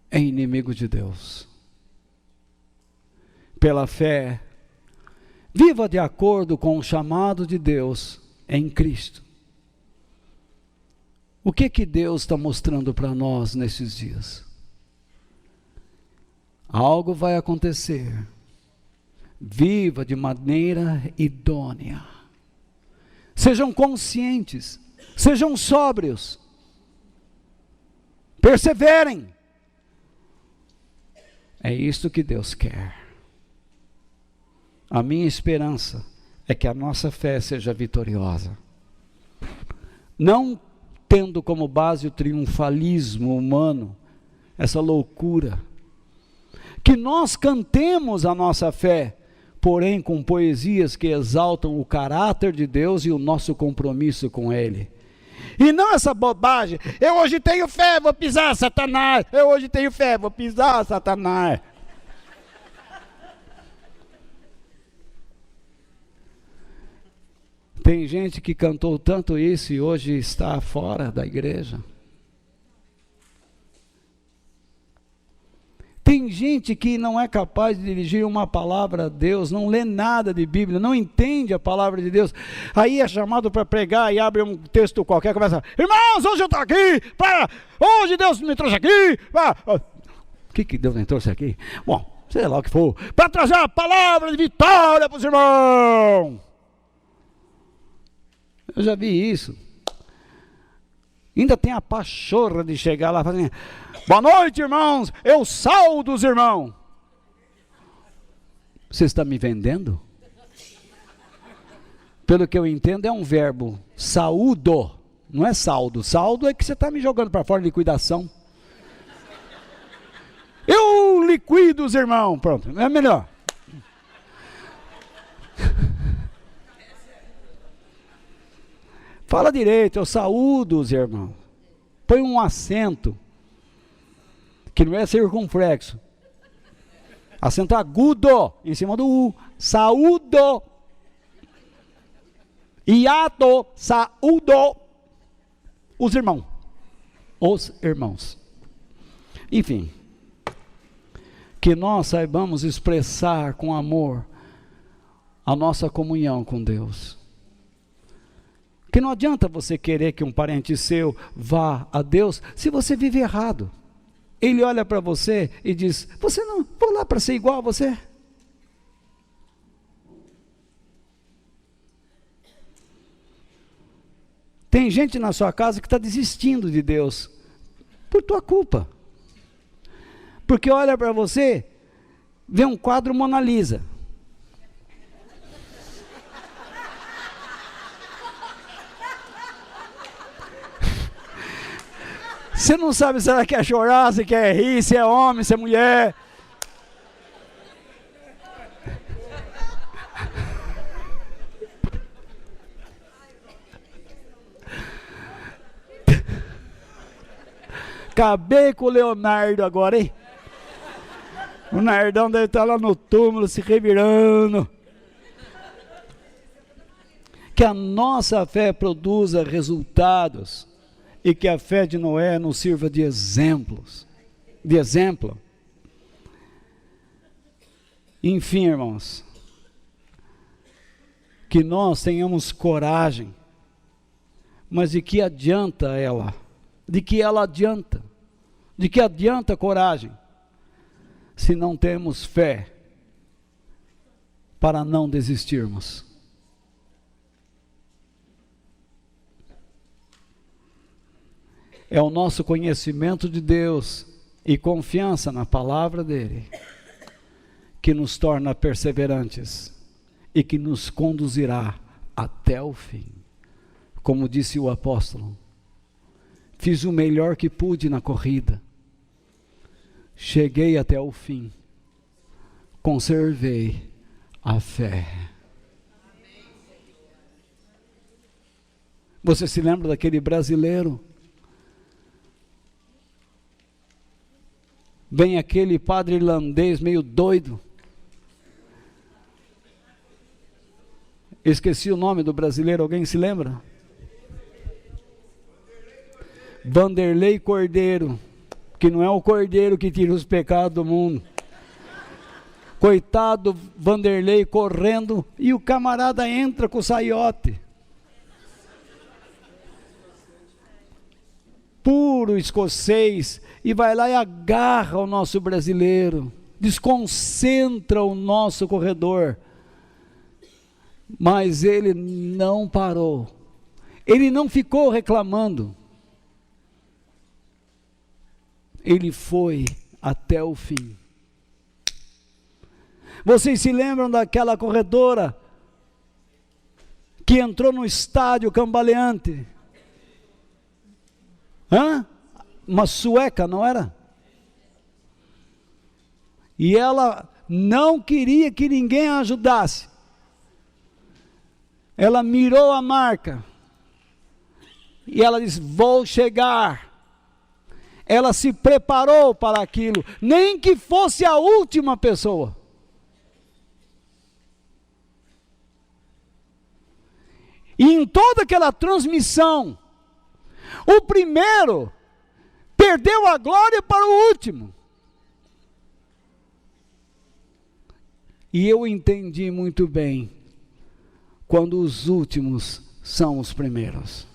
é inimigo de Deus. Pela fé, viva de acordo com o chamado de Deus em Cristo. O que Deus está mostrando para nós nesses dias? Algo vai acontecer. Viva de maneira idônea. Sejam conscientes, sejam sóbrios, perseverem. É isto que Deus quer. A minha esperança é que a nossa fé seja vitoriosa. Não tendo como base o triunfalismo humano, essa loucura. Que nós cantemos a nossa fé, porém com poesias que exaltam o caráter de Deus e o nosso compromisso com Ele. E não essa bobagem, eu hoje tenho fé, vou pisar Satanás, eu hoje tenho fé, vou pisar Satanás. Tem gente que cantou tanto isso e hoje está fora da igreja. Tem gente que não é capaz de dirigir uma palavra a Deus, não lê nada de Bíblia, não entende a palavra de Deus. Aí é chamado para pregar e abre um texto qualquer, começa: irmãos, hoje eu estou aqui, hoje Deus me trouxe aqui. O que Deus me trouxe aqui? Bom, sei lá o que for, para trazer a palavra de vitória para os irmãos. Eu já vi isso. Ainda tem a pachorra de chegar lá fazendo: boa noite, irmãos, eu saudo os irmãos. Você está me vendendo? Pelo que eu entendo, é um verbo, saúdo, não é saldo. Saldo é que você está me jogando para fora, liquidação. Eu liquido os irmãos, pronto, é melhor. Fala direito, eu saúdo os irmãos. Põe um acento, que não é circunflexo. Acento agudo, em cima do U. Saúdo. Hiato, saúdo. Os irmãos. Os irmãos. Enfim. Que nós saibamos expressar com amor a nossa comunhão com Deus. Que não adianta você querer que um parente seu vá a Deus se você vive errado. Ele olha para você e diz: você não, vou lá para ser igual a você. Tem gente na sua casa que está desistindo de Deus por tua culpa. Porque olha para você, vê um quadro Mona Lisa. Você não sabe se ela quer chorar, se quer rir, se é homem, se é mulher. Acabei com o Leonardo agora, hein? O Nardão deve estar lá no túmulo se revirando. Que a nossa fé produza resultados. E que a fé de Noé nos sirva de exemplo. Enfim, irmãos, que nós tenhamos coragem, mas de que adianta ela? De que ela adianta? De que adianta coragem, se não temos fé para não desistirmos? É o nosso conhecimento de Deus e confiança na palavra dele que nos torna perseverantes e que nos conduzirá até o fim. Como disse o apóstolo, fiz o melhor que pude na corrida, cheguei até o fim, conservei a fé. Você se lembra daquele brasileiro? Vem aquele padre irlandês meio doido. Esqueci o nome do brasileiro, alguém se lembra? Vanderlei Cordeiro, que não é o cordeiro que tira os pecados do mundo. Coitado Vanderlei correndo, e o camarada entra com o saiote. Puro escocês, e vai lá e agarra o nosso brasileiro, desconcentra o nosso corredor. Mas ele não parou, ele não ficou reclamando, ele foi até o fim. Vocês se lembram daquela corredora que entrou no estádio cambaleante? Uma sueca, não era? E ela não queria que ninguém a ajudasse. Ela mirou a marca e ela disse: vou chegar. Ela se preparou para aquilo, nem que fosse a última pessoa. E em toda aquela transmissão, o primeiro perdeu a glória para o último. E eu entendi muito bem quando os últimos são os primeiros.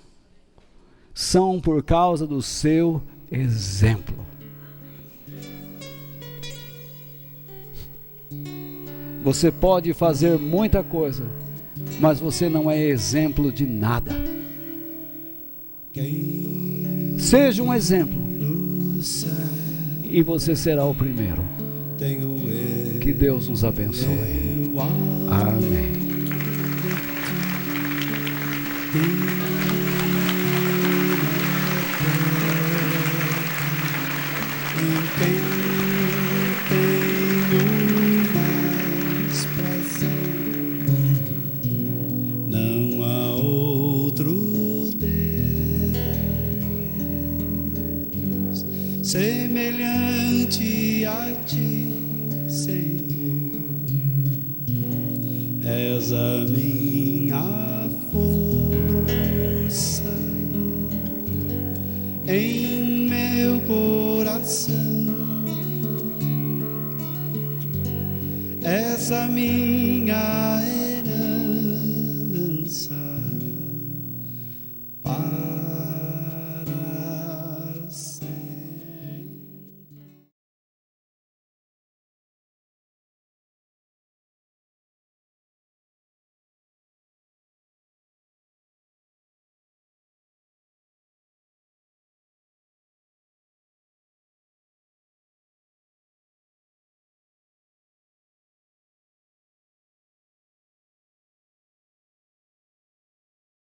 São por causa do seu exemplo. Você pode fazer muita coisa, mas você não é exemplo de nada. Seja um exemplo e você será o primeiro. Que Deus nos abençoe. Amém. Não há outro Deus semelhante a ti, Senhor. És a minha força em meu coração. És a minha herança